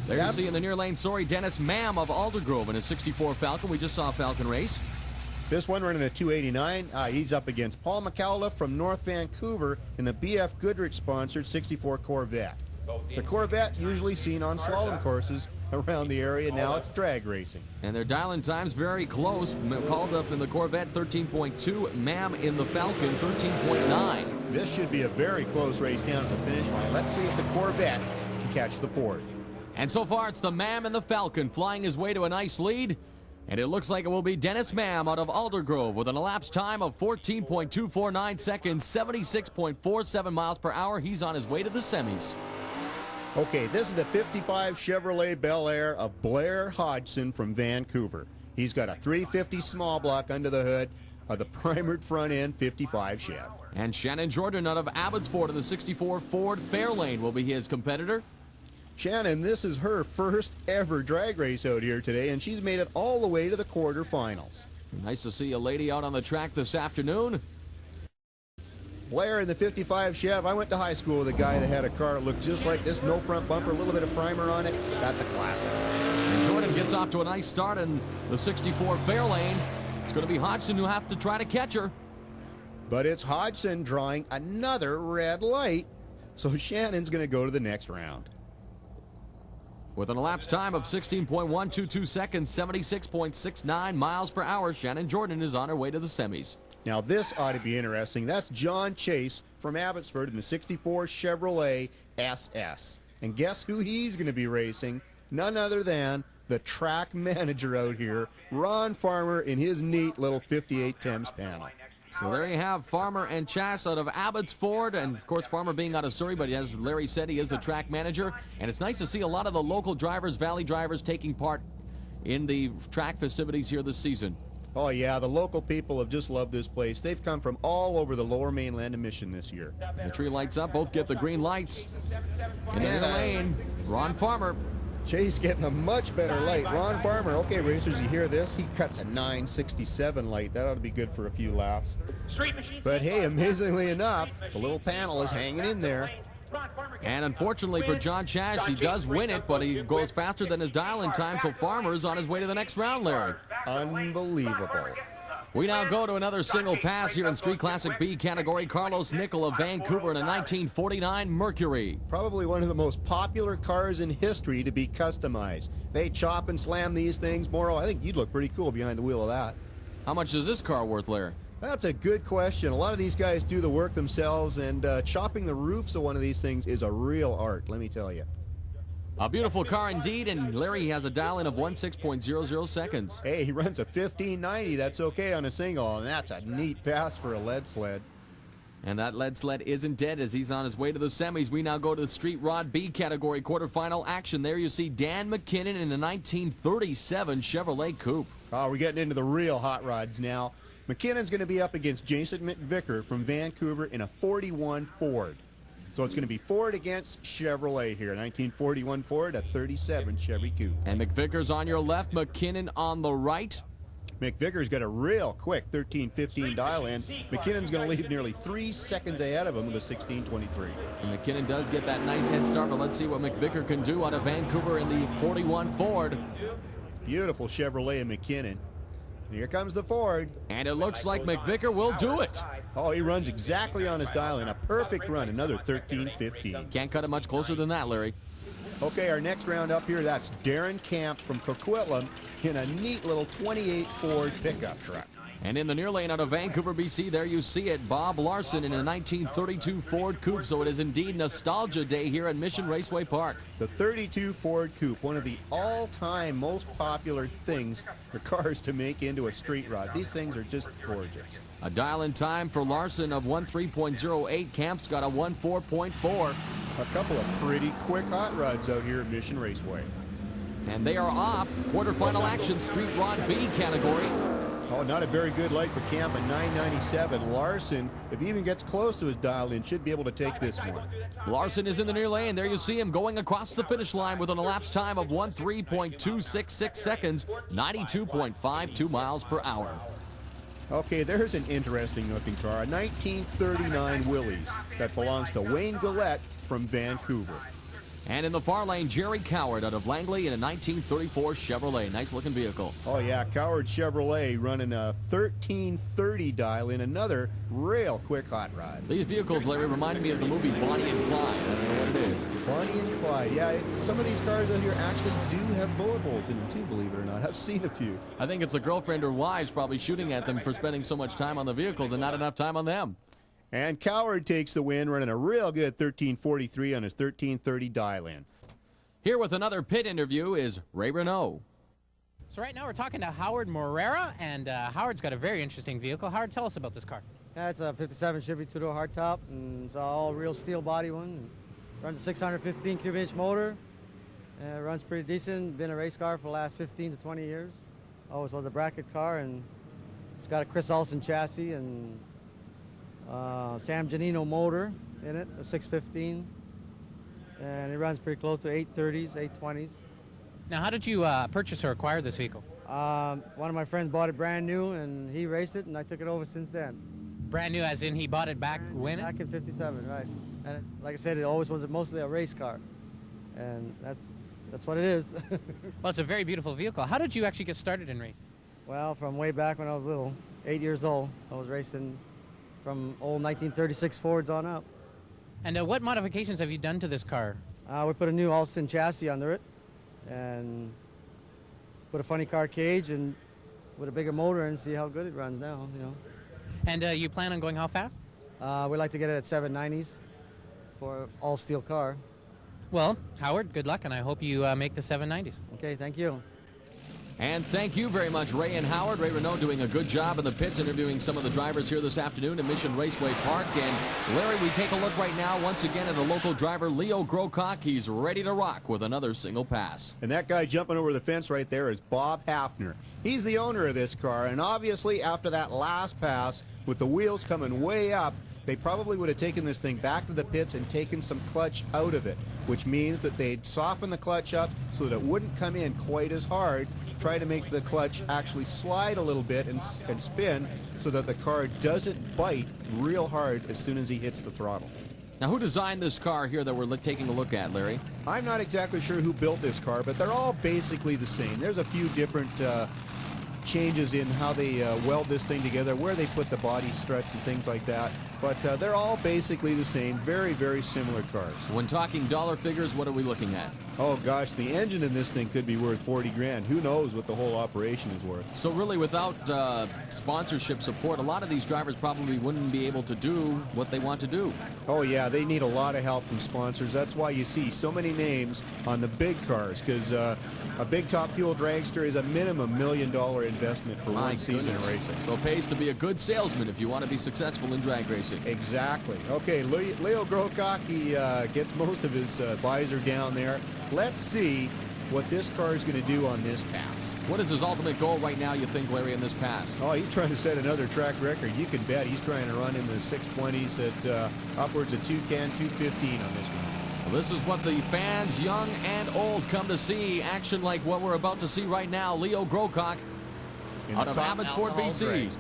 There you see in the near lane, Dennis Mam of Aldergrove in a 64 Falcon. We just saw a Falcon race. This one running a 289. He's up against Paul McAuliffe from North Vancouver in the BF Goodrich-sponsored 64 Corvette. The Corvette usually seen on slalom courses around the area. Now it's drag racing. And their dial-in times very close. McAuliffe in the Corvette 13.2, Mam in the Falcon 13.9. This should be a very close race down at the finish line. Let's see if the Corvette can catch the Ford. And so far, it's the Mam and the Falcon flying his way to a nice lead. And it looks like it will be Dennis Mam out of Aldergrove with an elapsed time of 14.249 seconds, 76.47 miles per hour. He's on his way to the semis. Okay, this is the 55 Chevrolet Bel Air of Blair Hodgson from Vancouver. He's got a 350 small block under the hood of the primered front end 55 Chev. And Shannon Jordan out of Abbotsford in the 64 Ford Fairlane will be his competitor. Shannon, this is her first ever drag race out here today, and she's made it all the way to the quarterfinals. Nice to see a lady out on the track this afternoon. Blair in the 55 Chev. I went to high school with a guy that had a car that looked just like this. No front bumper, a little bit of primer on it. That's a classic. And Jordan gets off to a nice start in the 64 Fairlane. It's going to be Hodgson who have to try to catch her. But it's Hodgson drawing another red light, so Shannon's going to go to the next round. With an elapsed time of 16.122 seconds, 76.69 miles per hour, Shannon Jordan is on her way to the semis. Now this ought to be interesting. That's John Chase from Abbotsford in the 64 Chevrolet SS. And guess who he's going to be racing? None other than the track manager out here, Ron Farmer, in his neat little 58 Thames panel. So there you have Farmer and Chass out of Abbotsford, and of course Farmer being out of Surrey, but as Larry said, he is the track manager, and it's nice to see a lot of the local drivers, Valley drivers, taking part in the track festivities here this season. Oh yeah, the local people have just loved this place. They've come from all over the lower mainland of Mission this year. The tree lights up, both get the green lights. In the lane, Ron Farmer. Chase getting a much better light. Ron Farmer, okay racers, you hear this? He cuts a 967 light. That ought to be good for a few laps. But hey, amazingly enough, the little panel is hanging in there. And unfortunately for John Chash, he does win it, but he goes faster than his dial-in time, so Farmer's on his way to the next round, Larry. Unbelievable. We now go to another single pass here in Street Classic B category. Carlos Nickel of Vancouver in a 1949 Mercury. Probably one of the most popular cars in history to be customized. They chop and slam these things. Morrow, I think you'd look pretty cool behind the wheel of that. How much is this car worth, Larry? That's a good question. A lot of these guys do the work themselves, and chopping the roofs of one of these things is a real art, let me tell you. A beautiful car indeed, and Larry has a dial-in of 16.00 seconds. Hey, he runs a 1590. That's okay on a single, and that's a neat pass for a lead sled. And that lead sled isn't dead as he's on his way to the semis. We now go to the Street Rod B category quarterfinal action. There you see Dan McKinnon in a 1937 Chevrolet Coupe. Oh, we're getting into the real hot rods now. McKinnon's going to be up against Jason McVicker from Vancouver in a 41 Ford. So it's going to be Ford against Chevrolet here. 1941 Ford, a 37 Chevy Coupe. And McVicker's on your left, McKinnon on the right. McVicker's got a real quick 13-15 dial-in. McKinnon's going to leave nearly 3 seconds ahead of him with a 16-23. And McKinnon does get that nice head start, but let's see what McVicker can do out of Vancouver in the 41 Ford. Beautiful Chevrolet and McKinnon. Here comes the Ford. And it looks like McVicker will do it. Oh, he runs exactly on his dial-in. A perfect run, another 13-15. Can't cut it much closer than that, Larry. Okay, our next round up here, that's Darren Camp from Coquitlam in a neat little 28 Ford pickup truck. And in the near lane out of Vancouver, BC, there you see it, Bob Larson in a 1932 Ford Coupe. So it is indeed nostalgia day here at Mission Raceway Park. The 32 Ford Coupe, one of the all-time most popular things for cars to make into a street rod. These things are just gorgeous. A dial-in time for Larson of 13.08. Camp's got a 14.4. A couple of pretty quick hot rods out here at Mission Raceway. And they are off. Quarterfinal action, Street Rod B category. Oh, not a very good light for Camp at 997. Larson, if he even gets close to his dial-in, should be able to take this one. Larson is in the near lane. There you see him going across the finish line with an elapsed time of 13.266 seconds, 92.52 miles per hour. Okay, there's an interesting looking car, a 1939 Willys that belongs to Wayne Gillette from Vancouver. And in the far lane, Jerry Coward out of Langley in a 1934 Chevrolet. Nice looking vehicle. Oh yeah, Coward Chevrolet running a 1330 dial in another real quick hot rod. These vehicles, Larry, remind me of the movie Bonnie and Clyde. I don't know what it is. Bonnie and Clyde, yeah, some of these cars out here actually do have bullet holes in them too, believe it or not. I've seen a few. I think it's a girlfriend or wives probably shooting at them for spending so much time on the vehicles and not enough time on them. And Coward takes the win, running a real good 1343 on his 1330 dial-in. Here with another pit interview is Ray Renault. So right now we're talking to Howard Morera, and Howard's got a very interesting vehicle. Howard, tell us about this car. Yeah, it's a 57 Chevy two-door hardtop, and it's all real steel body one. Runs a 615 cubic inch motor. Runs pretty decent. Been a race car for the last 15 to 20 years. Always was a bracket car, and it's got a Chris Olson chassis and Sam Janino motor in it, a 615. And it runs pretty close to 830s, 820s. Now, how did you purchase or acquire this vehicle? One of my friends bought it brand new, and he raced it, and I took it over since then. Brand new, as in he bought it back when? Back in '57, right. And like I said, it always was mostly a race car, and that's what it is. Well, it's a very beautiful vehicle. How did you actually get started in racing? Well, from way back when I was little, 8 years old, I was racing from old 1936 Fords on up. And what modifications have you done to this car? We put a new Alston chassis under it, and put a funny car cage and with a bigger motor, and see how good it runs now, you know. And you plan on going how fast? We like to get it at 790s for an all-steel car. Well, Howard, good luck, and I hope you make the 790s. Okay, thank you. And thank you very much, Ray and Howard. Ray Renault doing a good job in the pits, interviewing some of the drivers here this afternoon at Mission Raceway Park. And Larry, we take a look right now once again at a local driver, Leo Grocock. He's ready to rock with another single pass. And that guy jumping over the fence right there is Bob Hafner. He's the owner of this car, and obviously after that last pass, with the wheels coming way up, they probably would have taken this thing back to the pits and taken some clutch out of it, which means that they'd soften the clutch up so that it wouldn't come in quite as hard. Try to make the clutch actually slide a little bit and spin so that the car doesn't bite real hard as soon as he hits the throttle. Now, who designed this car here that we're taking a look at, Larry? I'm not exactly sure who built this car, but they're all basically the same. There's a few different changes in how they weld this thing together, where they put the body struts and things like that. But they're all basically the same. Very, very similar cars. When talking dollar figures, what are we looking at? Oh gosh, the engine in this thing could be worth 40 grand. Who knows what the whole operation is worth. So really, without sponsorship support, a lot of these drivers probably wouldn't be able to do what they want to do. Oh yeah, they need a lot of help from sponsors. That's why you see so many names on the big cars, because a big top fuel dragster is a minimum $1 million investment for one season of racing. So it pays to be a good salesman if you want to be successful in drag racing. Exactly. Okay, Leo Grocock, he gets most of his visor down there. Let's see what this car is going to do on this pass. What is his ultimate goal right now, you think, Larry, in this pass? Oh, he's trying to set another track record. You can bet he's trying to run in the 620s at upwards of 210, 215 on this one. Well, this is what the fans, young and old, come to see. Action like what we're about to see right now. Leo Grocock out of Abbotsford, BC.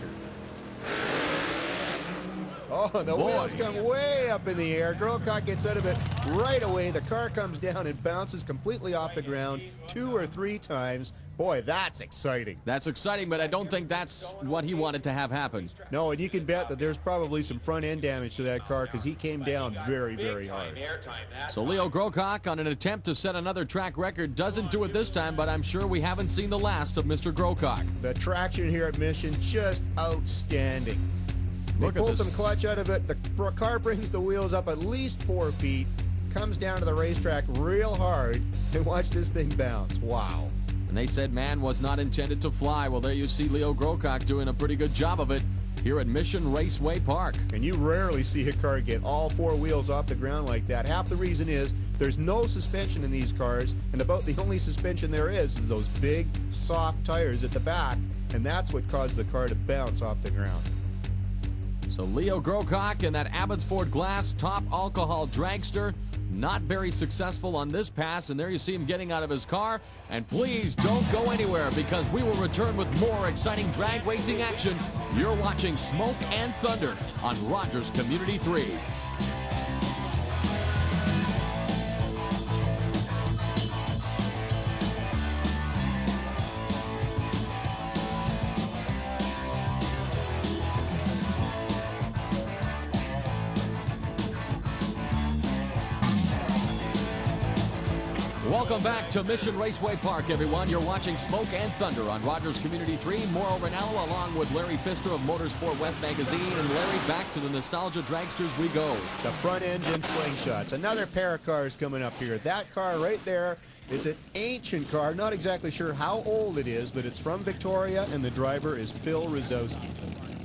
Oh, the wheels come way up in the air. Grocock gets out of it right away. The car comes down and bounces completely off the ground 2 or 3 times. Boy, that's exciting. That's exciting, but I don't think that's what he wanted to have happen. No, and you can bet that there's probably some front-end damage to that car because he came down very, very hard. So Leo Grocock, on an attempt to set another track record, doesn't do it this time, but I'm sure we haven't seen the last of Mr. Grocock. The traction here at Mission, just outstanding. They pull some clutch out of it. The car brings the wheels up at least 4 feet, comes down to the racetrack real hard, and watch this thing bounce. Wow. And they said man was not intended to fly. Well, there you see Leo Grocock doing a pretty good job of it here at Mission Raceway Park. And you rarely see a car get all 4 wheels off the ground like that. Half the reason is there's no suspension in these cars, and about the only suspension there is those big, soft tires at the back, and that's what caused the car to bounce off the ground. So Leo Grocock in that Abbotsford Glass top alcohol dragster, not very successful on this pass, and there you see him getting out of his car. And please don't go anywhere, because we will return with more exciting drag racing action. You're watching Smoke and Thunder on Rogers Community 3. Welcome back to Mission Raceway Park, everyone. You're watching Smoke and Thunder on Rogers Community 3. Mauro Ranallo along with Larry Pfister of Motorsport West Magazine. And Larry, back to the nostalgia dragsters we go. The front engine slingshots. Another pair of cars coming up here. That car right there, it's an ancient car. Not exactly sure how old it is, but it's from Victoria, and the driver is Phil Rosowski.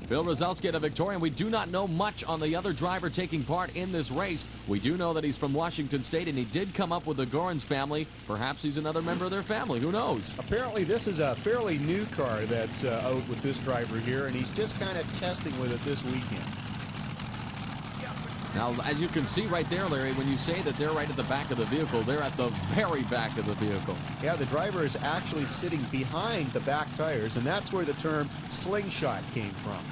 Phil Rosowski at a Victorian. We do not know much on the other driver taking part in this race. We do know that he's from Washington State, and he did come up with the Gorans family. Perhaps he's another member of their family. Who knows? Apparently, this is a fairly new car that's out with this driver here, and he's just kind of testing with it this weekend. Now, as you can see right there, Larry, when you say that they're right at the back of the vehicle, they're at the very back of the vehicle. Yeah, the driver is actually sitting behind the back tires, and that's where the term slingshot came from.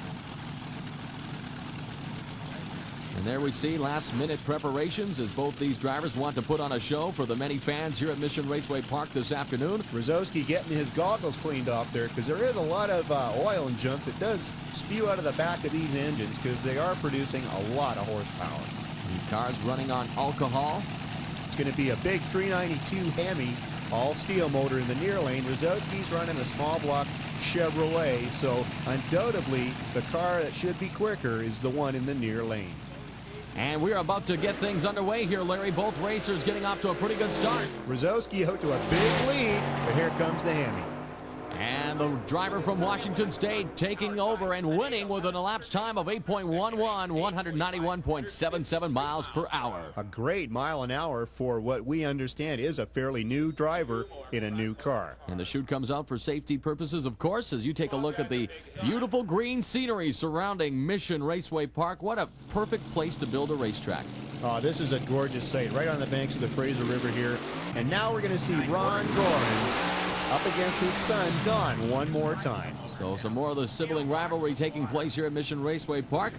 And there we see last-minute preparations as both these drivers want to put on a show for the many fans here at Mission Raceway Park this afternoon. Rosowski getting his goggles cleaned off there, because there is a lot of oil and junk that does spew out of the back of these engines, because they are producing a lot of horsepower. These cars running on alcohol. It's going to be a big 392 Hemi, all-steel motor in the near lane. Rosowski's running a small block Chevrolet, so undoubtedly the car that should be quicker is the one in the near lane. And we're about to get things underway here, Larry. Both racers getting off to a pretty good start. Rosowski out to a big lead, but here comes the Hemi. And the driver from Washington State taking over and winning with an elapsed time of 8.11, 191.77 miles per hour. A great mile an hour for what we understand is a fairly new driver in a new car. And the chute comes out for safety purposes, of course, as you take a look at the beautiful green scenery surrounding Mission Raceway Park. What a perfect place to build a racetrack. Oh, this is a gorgeous sight right on the banks of the Fraser River here. And now we're going to see Ron Gorans up against his son, Don, one more time. So some more of the sibling rivalry taking place here at Mission Raceway Park.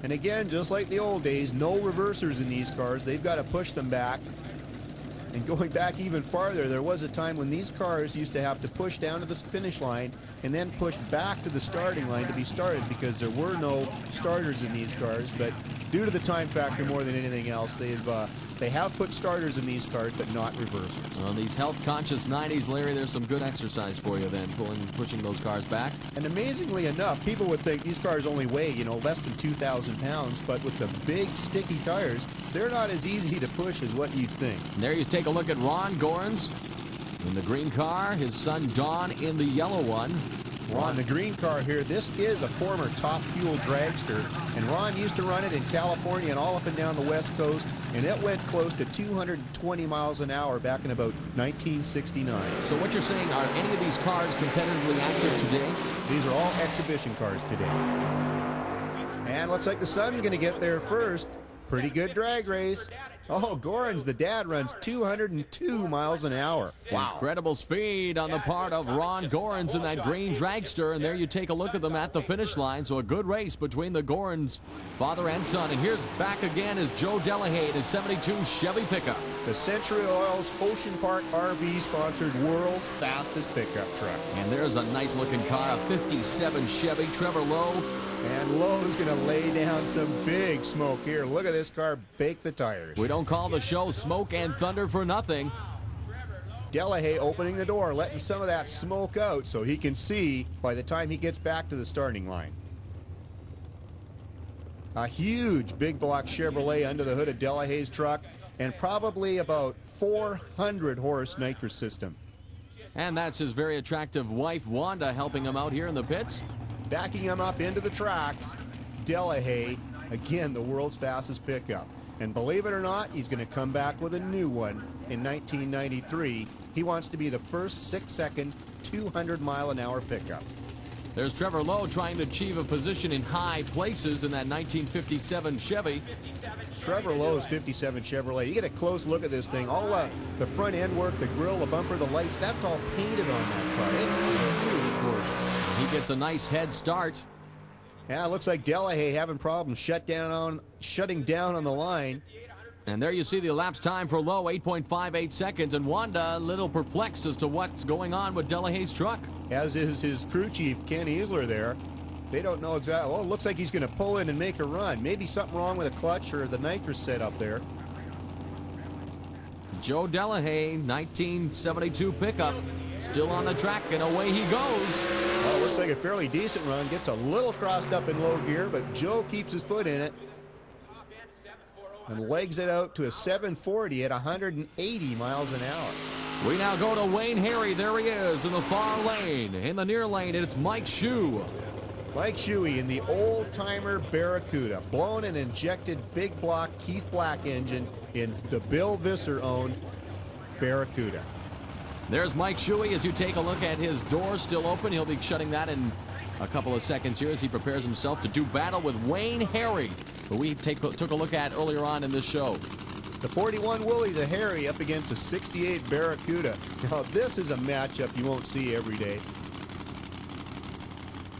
And again, just like the old days, no reversers in these cars. They've got to push them back. And going back even farther, there was a time when these cars used to have to push down to the finish line and then push back to the starting line to be started because there were no starters in these cars. But due to the time factor more than anything else, they have put starters in these cars, but not reversers. On these health-conscious 90s, Larry, there's some good exercise for you then, pushing those cars back. And amazingly enough, people would think these cars only weigh, less than 2,000 pounds, but with the big, sticky tires, they're not as easy to push as what you'd think. And there you take a look at Ron Gorans in the green car, his son Don in the yellow one. Ron, the green car here, this is a former Top Fuel dragster, and Ron used to run it in California and all up and down the West Coast, and it went close to 220 miles an hour back in about 1969. So what you're saying, are any of these cars competitively active today? These are all exhibition cars today. And looks like the son's going to get there first. Pretty good drag race. Oh, Gorans, the dad, runs 202 miles an hour. Wow. Incredible speed on the part of Ron Gorans in that green dragster. And there you take a look at them at the finish line. So a good race between the Gorans, father and son. And here's back again is Joe Delahaye in his 72 Chevy pickup. The Century Oils Ocean Park RV sponsored world's fastest pickup truck. And there's a nice looking car, a 57 Chevy. Trevor Lowe. And Lowe's going to lay down some big smoke here. Look at this car bake the tires. We don't call the show Smoke and Thunder for nothing. Delahaye opening the door, letting some of that smoke out so he can see by the time he gets back to the starting line. A huge big block Chevrolet under the hood of Delahaye's truck, and probably about 400 horse nitrous system. And that's his very attractive wife, Wanda, helping him out here in the pits. Backing him up into the tracks, Delahaye, again, the world's fastest pickup. And believe it or not, he's going to come back with a new one in 1993. He wants to be the first 6-second, 200-mile-an-hour pickup. There's Trevor Lowe trying to achieve a position in high places in that 1957 Chevy. Trevor Lowe's 57 Chevrolet. You get a close look at this thing. All the front end work, the grill, the bumper, the lights, that's all painted on that car. It's really gorgeous. He gets a nice head start. Yeah, it looks like Delahaye having problems shutting down on the line. And there you see the elapsed time for Lowe, 8.58 seconds. And Wanda a little perplexed as to what's going on with Delahaye's truck. As is his crew chief, Ken Easler there. They don't know exactly. Well, it looks like he's going to pull in and make a run. Maybe something wrong with the clutch or the nitrous setup there. Joe Delahaye, 1972 pickup, still on the track, and away he goes. Well, looks like a fairly decent run. Gets a little crossed up in low gear, but Joe keeps his foot in it and legs it out to a 740 at 180 miles an hour. We now go to Wayne Harry. There he is in the far lane. In the near lane, it's Mike Shue. Mike Shuey in the old-timer Barracuda, blown and injected big block Keith Black engine in the Bill Visser-owned Barracuda. There's Mike Shuey as you take a look at his door still open. He'll be shutting that in a couple of seconds here as he prepares himself to do battle with Wayne Harry, who we took a look at earlier on in this show. The 41 Willys of Harry up against a 68 Barracuda. Now, this is a matchup you won't see every day.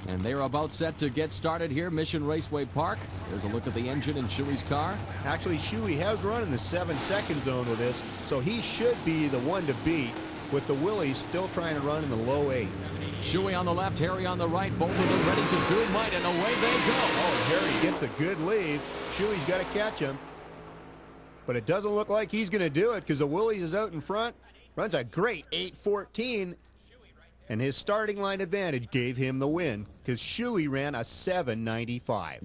And they're about set to get started here, Mission Raceway Park. There's a look at the engine in Shuey's car. Actually, Shuey has run in the 7-second zone with this, so he should be the one to beat, with the Willys still trying to run in the low 8s. Shuey on the left, Harry on the right, both of them ready to do might, and away they go. Oh, Harry gets a good lead. Shuey's got to catch him. But it doesn't look like he's going to do it because the Willys is out in front. Runs a great 8:14. And his starting line advantage gave him the win because Shuey ran a 7:95.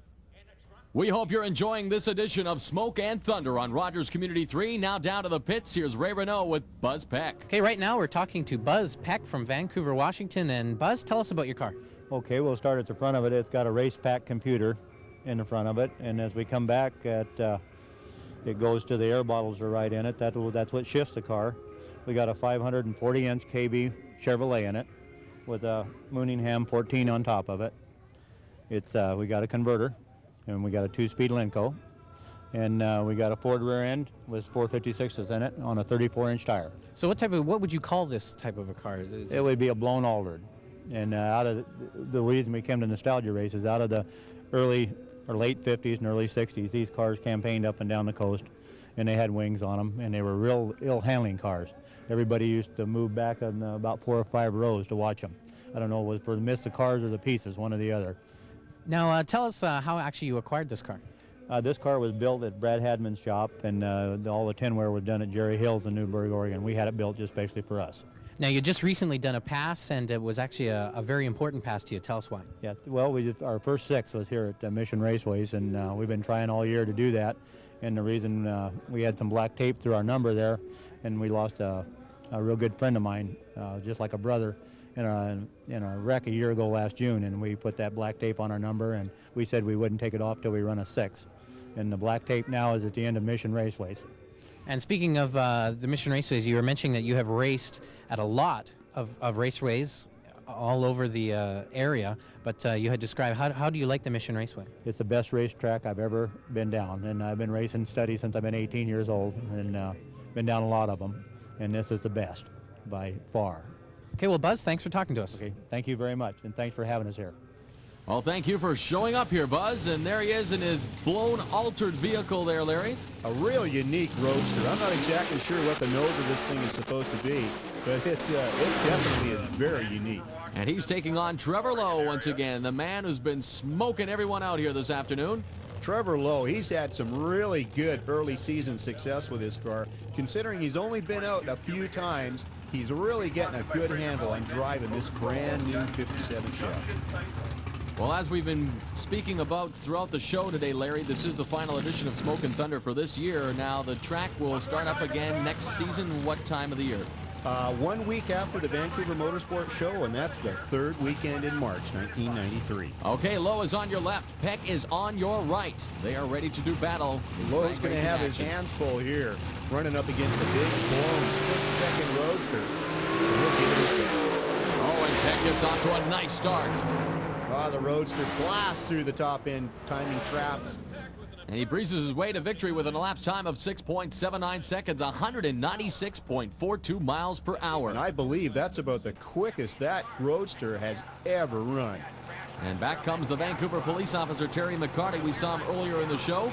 We hope you're enjoying this edition of Smoke and Thunder on Rogers Community 3. Now down to the pits. Here's Ray Renault with Buzz Peck. Okay, right now we're talking to Buzz Peck from Vancouver, Washington. And Buzz, tell us about your car. Okay, we'll start at the front of it. It's got a race pack computer in the front of it, and as we come back, it goes to the air bottles are right in it. That's what shifts the car. We got a 540-inch KB Chevrolet in it with a Mooningham 14 on top of it. We got a converter, and we got a 2-speed Lenco, and we got a Ford rear end with 456s in it on a 34-inch tire. So what would you call this type of a car? It would be a blown altered. And out of the reason we came to nostalgia races, out of the early or late 50s and early 60s, these cars campaigned up and down the coast, and they had wings on them, and they were real ill-handling cars. Everybody used to move back on about 4 or 5 rows to watch them. I don't know if it was for the miss the cars or the pieces, one or the other. Now, tell us how actually you acquired this car. This car was built at Brad Hadman's shop, and all the tinware was done at Jerry Hill's in Newburgh, Oregon. We had it built just basically for us. Now, you just recently done a pass, and it was actually a very important pass to you. Tell us why. Yeah, well, our first 6 was here at Mission Raceways, and we've been trying all year to do that. And the reason we had some black tape through our number there, and we lost a real good friend of mine, just like a brother, in a wreck a year ago last June, and we put that black tape on our number, and we said we wouldn't take it off till we run a 6. And the black tape now is at the end of Mission Raceways. And speaking of the Mission Raceways, you were mentioning that you have raced at a lot of raceways all over the area, but you had described, how do you like the Mission Raceway? It's the best racetrack I've ever been down, and I've been racing steady since I've been 18 years old, and been down a lot of them, and this is the best by far. Okay, well, Buzz, thanks for talking to us. Okay, thank you very much, and thanks for having us here. Well, thank you for showing up here, Buzz. And there he is in his blown, altered vehicle there, Larry. A real unique roadster. I'm not exactly sure what the nose of this thing is supposed to be, but it definitely is very unique. And he's taking on Trevor Lowe once again, the man who's been smoking everyone out here this afternoon. Trevor Lowe, he's had some really good early season success with his car. Considering he's only been out a few times, he's really getting a good handle on driving this brand new 57 Chevy. Well, as we've been speaking about throughout the show today, Larry, this is the final edition of Smoke and Thunder for this year. Now, the track will start up again next season. What time of the year? 1 week after the Vancouver Motorsport Show, and that's the 3rd weekend in March, 1993. Okay, Lowe is on your left. Peck is on your right. They are ready to do battle. Lowe's going to have his hands full here, running up against the big, blown 6-second roadster. And he'll give it his best. Oh, and Peck gets off to a nice start. The roadster blasts through the top end, timing traps. And he breezes his way to victory with an elapsed time of 6.79 seconds, 196.42 miles per hour. And I believe that's about the quickest that roadster has ever run. And back comes the Vancouver police officer, Terry McCarty. We saw him earlier in the show.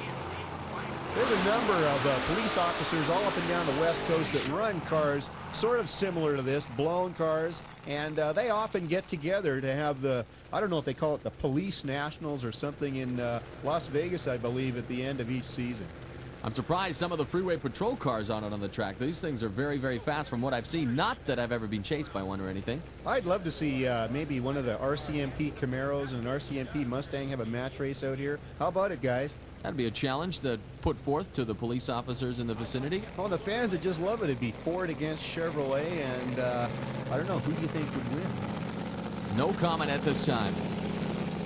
There's a number of police officers all up and down the West Coast that run cars sort of similar to this, blown cars, and they often get together to have I don't know if they call it the Police Nationals or something in Las Vegas, I believe, at the end of each season. I'm surprised some of the freeway patrol cars aren't on the track. These things are very, very fast from what I've seen. Not that I've ever been chased by one or anything. I'd love to see maybe one of the RCMP Camaros and an RCMP Mustang have a match race out here. How about it, guys? That'd be a challenge to put forth to the police officers in the vicinity. Well, the fans would just love it. It'd be Ford against Chevrolet, and I don't know, who do you think would win? No comment at this time.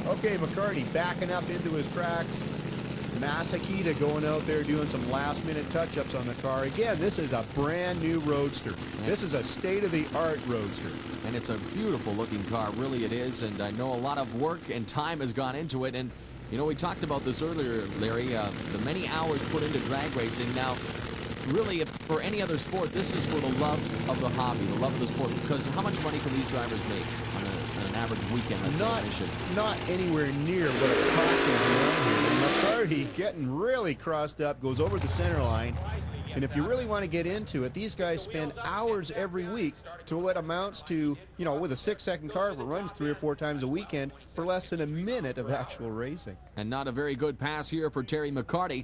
Okay, McCarty backing up into his tracks. Masakita going out there doing some last-minute touch-ups on the car. Again, this is a brand new roadster. This is a state-of-the-art roadster. And it's a beautiful-looking car, really it is, and I know a lot of work and time has gone into it. And you know, we talked about this earlier, Larry, the many hours put into drag racing. Now, really, if for any other sport, this is for the love of the hobby, the love of the sport, because how much money can these drivers make on an average weekend, let's say, mission? Not anywhere near what it costs him to run here. And McCarty getting really crossed up, goes over the center line. And if you really want to get into it, these guys spend hours every week to what amounts to, you know, with a 6-second car that runs 3 or 4 times a weekend for less than a minute of actual racing. And not a very good pass here for Terry McCarty.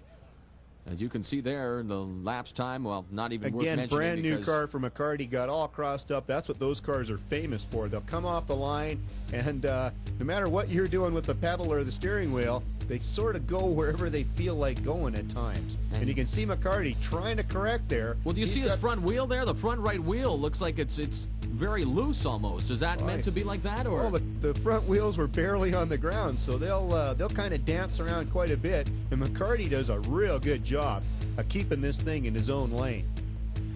As you can see there, the lapse time, well, not even worth mentioning. Again, brand new car for McCarty, got all crossed up. That's what those cars are famous for. They'll come off the line And no matter what you're doing with the pedal or the steering wheel, they sort of go wherever they feel like going at times. And you can see McCarty trying to correct there. Well, do you see his front wheel there? The front right wheel looks like it's very loose almost. Is that meant to be like that, or? Well, the front wheels were barely on the ground, so they'll kind of dance around quite a bit. And McCarty does a real good job of keeping this thing in his own lane.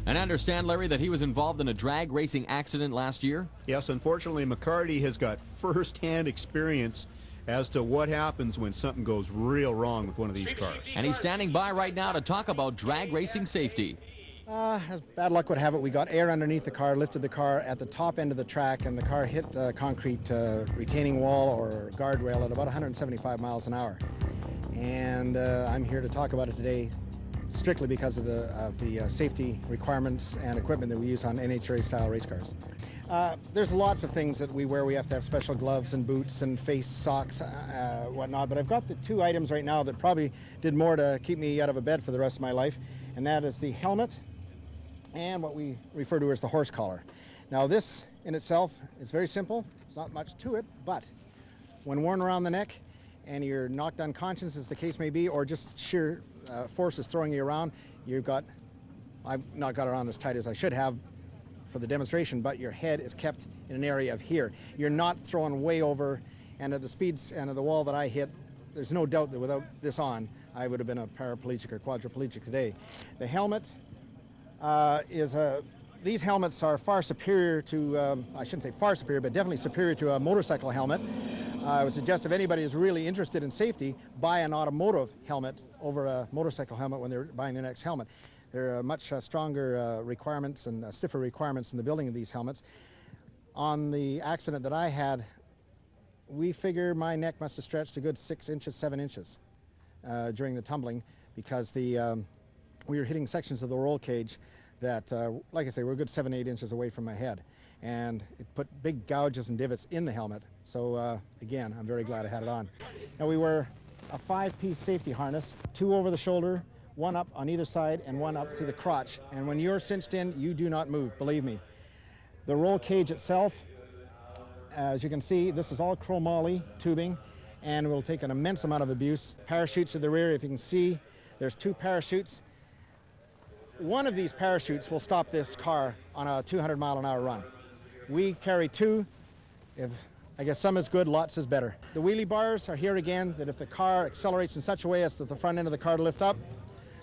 And I understand, Larry, that he was involved in a drag racing accident last year? Yes, unfortunately, McCarty has got first-hand experience as to what happens when something goes real wrong with one of these cars. And he's standing by right now to talk about drag racing safety. As bad luck would have it, we got air underneath the car, lifted the car at the top end of the track, and the car hit a concrete retaining wall or guardrail at about 175 miles an hour. And I'm here to talk about it today strictly because of the safety requirements and equipment that we use on NHRA-style race cars. There's lots of things that we wear. We have to have special gloves and boots and face socks, whatnot. But I've got the two items right now that probably did more to keep me out of a bed for the rest of my life, and that is the helmet and what we refer to as the horse collar. Now, this in itself is very simple. There's not much to it, but when worn around the neck and you're knocked unconscious, as the case may be, or just sheer force is throwing you around, I've not got it on as tight as I should have for the demonstration, but your head is kept in an area of here. You're not thrown way over, and at the speeds and at the wall that I hit, there's no doubt that without this on, I would have been a paraplegic or quadriplegic today. The helmet these helmets are far superior to, I shouldn't say far superior, but definitely superior to a motorcycle helmet. I would suggest if anybody is really interested in safety, buy an automotive helmet over a motorcycle helmet when they're buying their next helmet. There are much stronger requirements and stiffer requirements in the building of these helmets. On the accident that I had, we figure my neck must have stretched a good 6 inches, 7 inches during the tumbling, because we were hitting sections of the roll cage that, like I say, were a good 7, 8 inches away from my head. And it put big gouges and divots in the helmet. So again, I'm very glad I had it on. Now, we wear a 5-piece safety harness, 2 over the shoulder, 1 up on either side, and 1 up to the crotch. And when you're cinched in, you do not move, believe me. The roll cage itself, as you can see, this is all chromoly tubing, and it will take an immense amount of abuse. Parachutes at the rear, if you can see, there's 2 parachutes. One of these parachutes will stop this car on a 200-mile-an-hour run. We carry 2. I guess some is good, lots is better. The wheelie bars are here again, that if the car accelerates in such a way as that the front end of the car to lift up,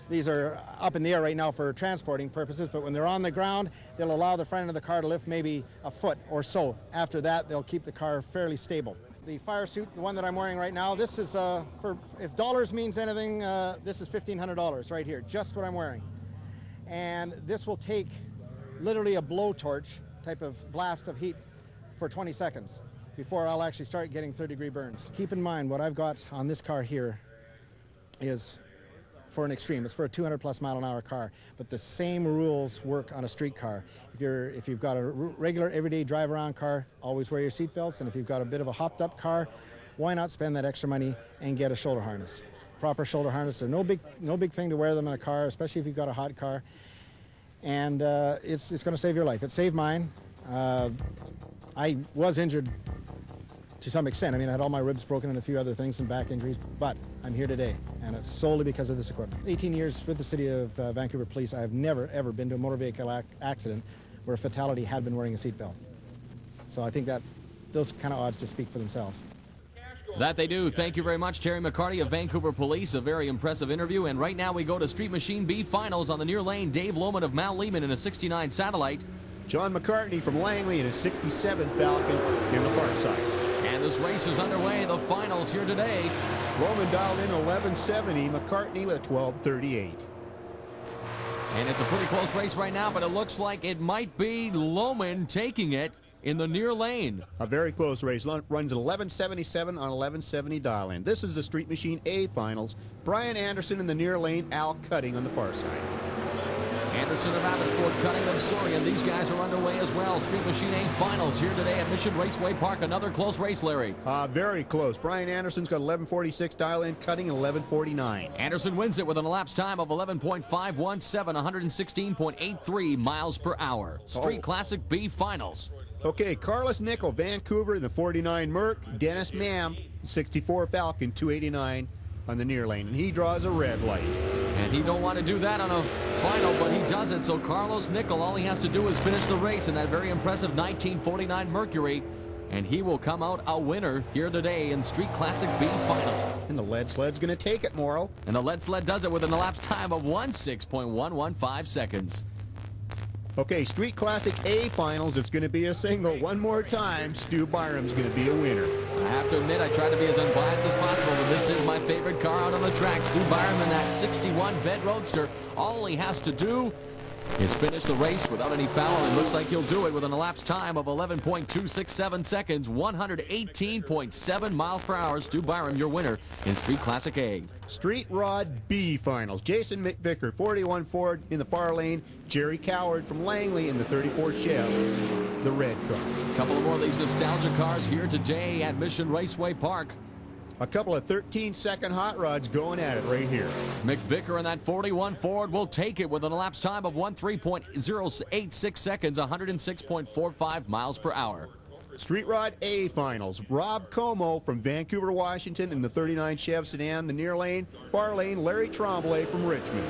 these are up in the air right now for transporting purposes, but when they're on the ground, they'll allow the front end of the car to lift maybe a foot or so. After that, they'll keep the car fairly stable. The fire suit, the one that I'm wearing right now, this is, if dollars means anything, this is $1,500 right here, just what I'm wearing. And this will take literally a blowtorch type of blast of heat for 20 seconds before I'll actually start getting 3rd-degree burns. Keep in mind, what I've got on this car here is for an extreme. It's for a 200-plus mile-an-hour car, but the same rules work on a street car. If you've got a regular, everyday drive-around car, always wear your seatbelts, and if you've got a bit of a hopped-up car, why not spend that extra money and get a shoulder harness? Proper shoulder harness. They're no big thing to wear them in a car, especially if you've got a hot car, and it's going to save your life. It saved mine. I was injured to some extent. I mean, I had all my ribs broken and a few other things and back injuries, but I'm here today, and it's solely because of this equipment. 18 years with the City of Vancouver Police, I have never, ever been to a motor vehicle accident where a fatality had been wearing a seatbelt. So I think that those kind of odds just speak for themselves. That they do. Thank you very much, Terry McCarty of Vancouver Police. A very impressive interview. And right now we go to Street Machine B Finals on the near lane. Dave Lohman of Mount Lehman in a 69 Satellite. John McCartney from Langley in a 67 Falcon in the far side. And this race is underway. The finals here today. Lohman dialed in 1170, McCartney with a 1238. And it's a pretty close race right now, but it looks like it might be Lohman taking it in the near lane. A very close race. Runs at 1177 on 1170 dial in. This is the Street Machine A Finals. Brian Anderson in the near lane, Al Cutting on the far side. Anderson of Abbotsford, Cutting of Surrey, and these guys are underway as well. Street Machine A Finals here today at Mission Raceway Park. Another close race, Larry. Very close. Brian Anderson's got 1146 dial in, Cutting at 1149. Anderson wins it with an elapsed time of 11.517, 116.83 miles per hour. Street Classic B Finals. Okay, Carlos Nickel, Vancouver in the 49 Merc. Dennis Mam, 64 Falcon, 289 on the near lane. And he draws a red light. And he don't want to do that on a final, but he does it. So Carlos Nickel, all he has to do is finish the race in that very impressive 1949 Mercury. And he will come out a winner here today in Street Classic B final. And the lead sled's going to take it, Morrow. And the lead sled does it with an elapsed time of 16.115 seconds. Okay, Street Classic A finals. It's going to be a single. One more time, Stu Byram's going to be a winner. I have to admit, I try to be as unbiased as possible, but this is my favorite car out on the track. Stu Byram in that 61 Vet Roadster. All he has to do is finish the race without any foul, and looks like he'll do it with an elapsed time of 11.267 seconds, 118.7 miles per hour. Stu Byram, your winner in Street Classic A. Street Rod B finals. Jason McVicker, 41 Ford in the far lane. Jerry Coward from Langley in the 34 Chev, the red car. A couple of more of these nostalgia cars here today at Mission Raceway Park. A couple of 13-second hot rods going at it right here. McVicker in that 41 Ford will take it with an elapsed time of 13.086 seconds, 106.45 miles per hour. Street Rod A finals. Rob Como from Vancouver, Washington in the 39 Chev sedan, the near lane. Far lane, Larry Tremblay from Richmond.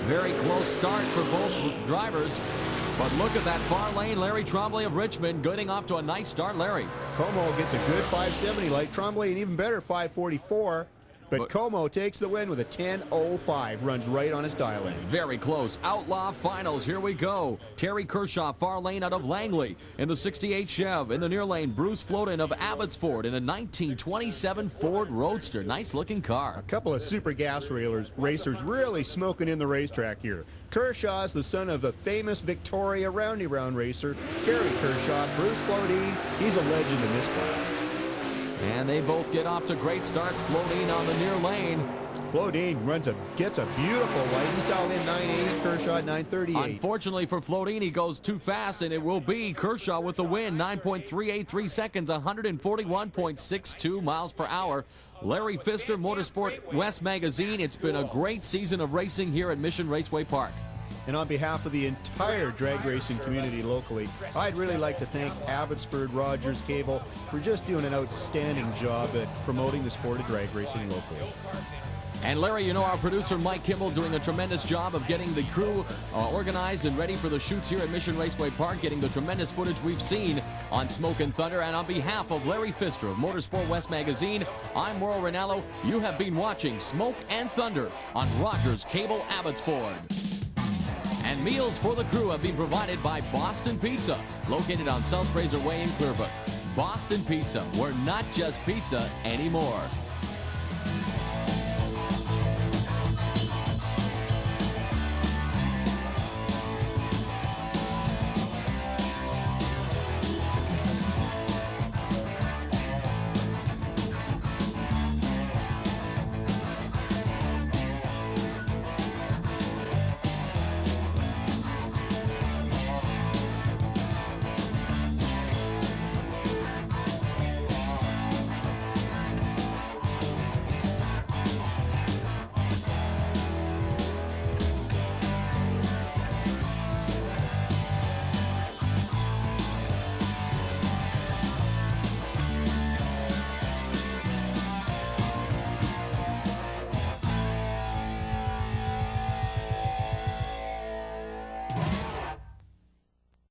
Very close start for both drivers. But look at that far lane, Larry Tremblay of Richmond getting off to a nice start. Larry. Como gets a good 570 like Tremblay, an even better 544. But Como takes the win with a 10.05, runs right on his dial in. Very close. Outlaw finals. Here we go. Terry Kershaw, far lane out of Langley in the 68 Chev. In the near lane, Bruce Floden of Abbotsford in a 1927 Ford Roadster. Nice looking car. A couple of super gas racers really smoking in the racetrack here. Kershaw is the son of the famous Victoria Roundy Round racer, Gary Kershaw. Bruce Floden, he's a legend in this class. And they both get off to great starts. Floden on the near lane. Floden gets a beautiful light. He's dialed in 980, Kershaw 938. Unfortunately for Floden, he goes too fast, and it will be Kershaw with the win. 9.383 seconds, 141.62 miles per hour. Larry Pfister, Motorsport West Magazine. It's been a great season of racing here at Mission Raceway Park. And on behalf of the entire drag racing community locally, I'd really like to thank Abbotsford Rogers Cable for just doing an outstanding job at promoting the sport of drag racing locally. And Larry, you know, our producer Mike Kimball doing a tremendous job of getting the crew organized and ready for the shoots here at Mission Raceway Park, getting the tremendous footage we've seen on Smoke and Thunder. And on behalf of Larry Pfister of Motorsport West Magazine, I'm Mauro Ranallo. You have been watching Smoke and Thunder on Rogers Cable Abbotsford. And meals for the crew have been provided by Boston Pizza, located on South Fraser Way in Clearbrook. Boston Pizza, we're not just pizza anymore.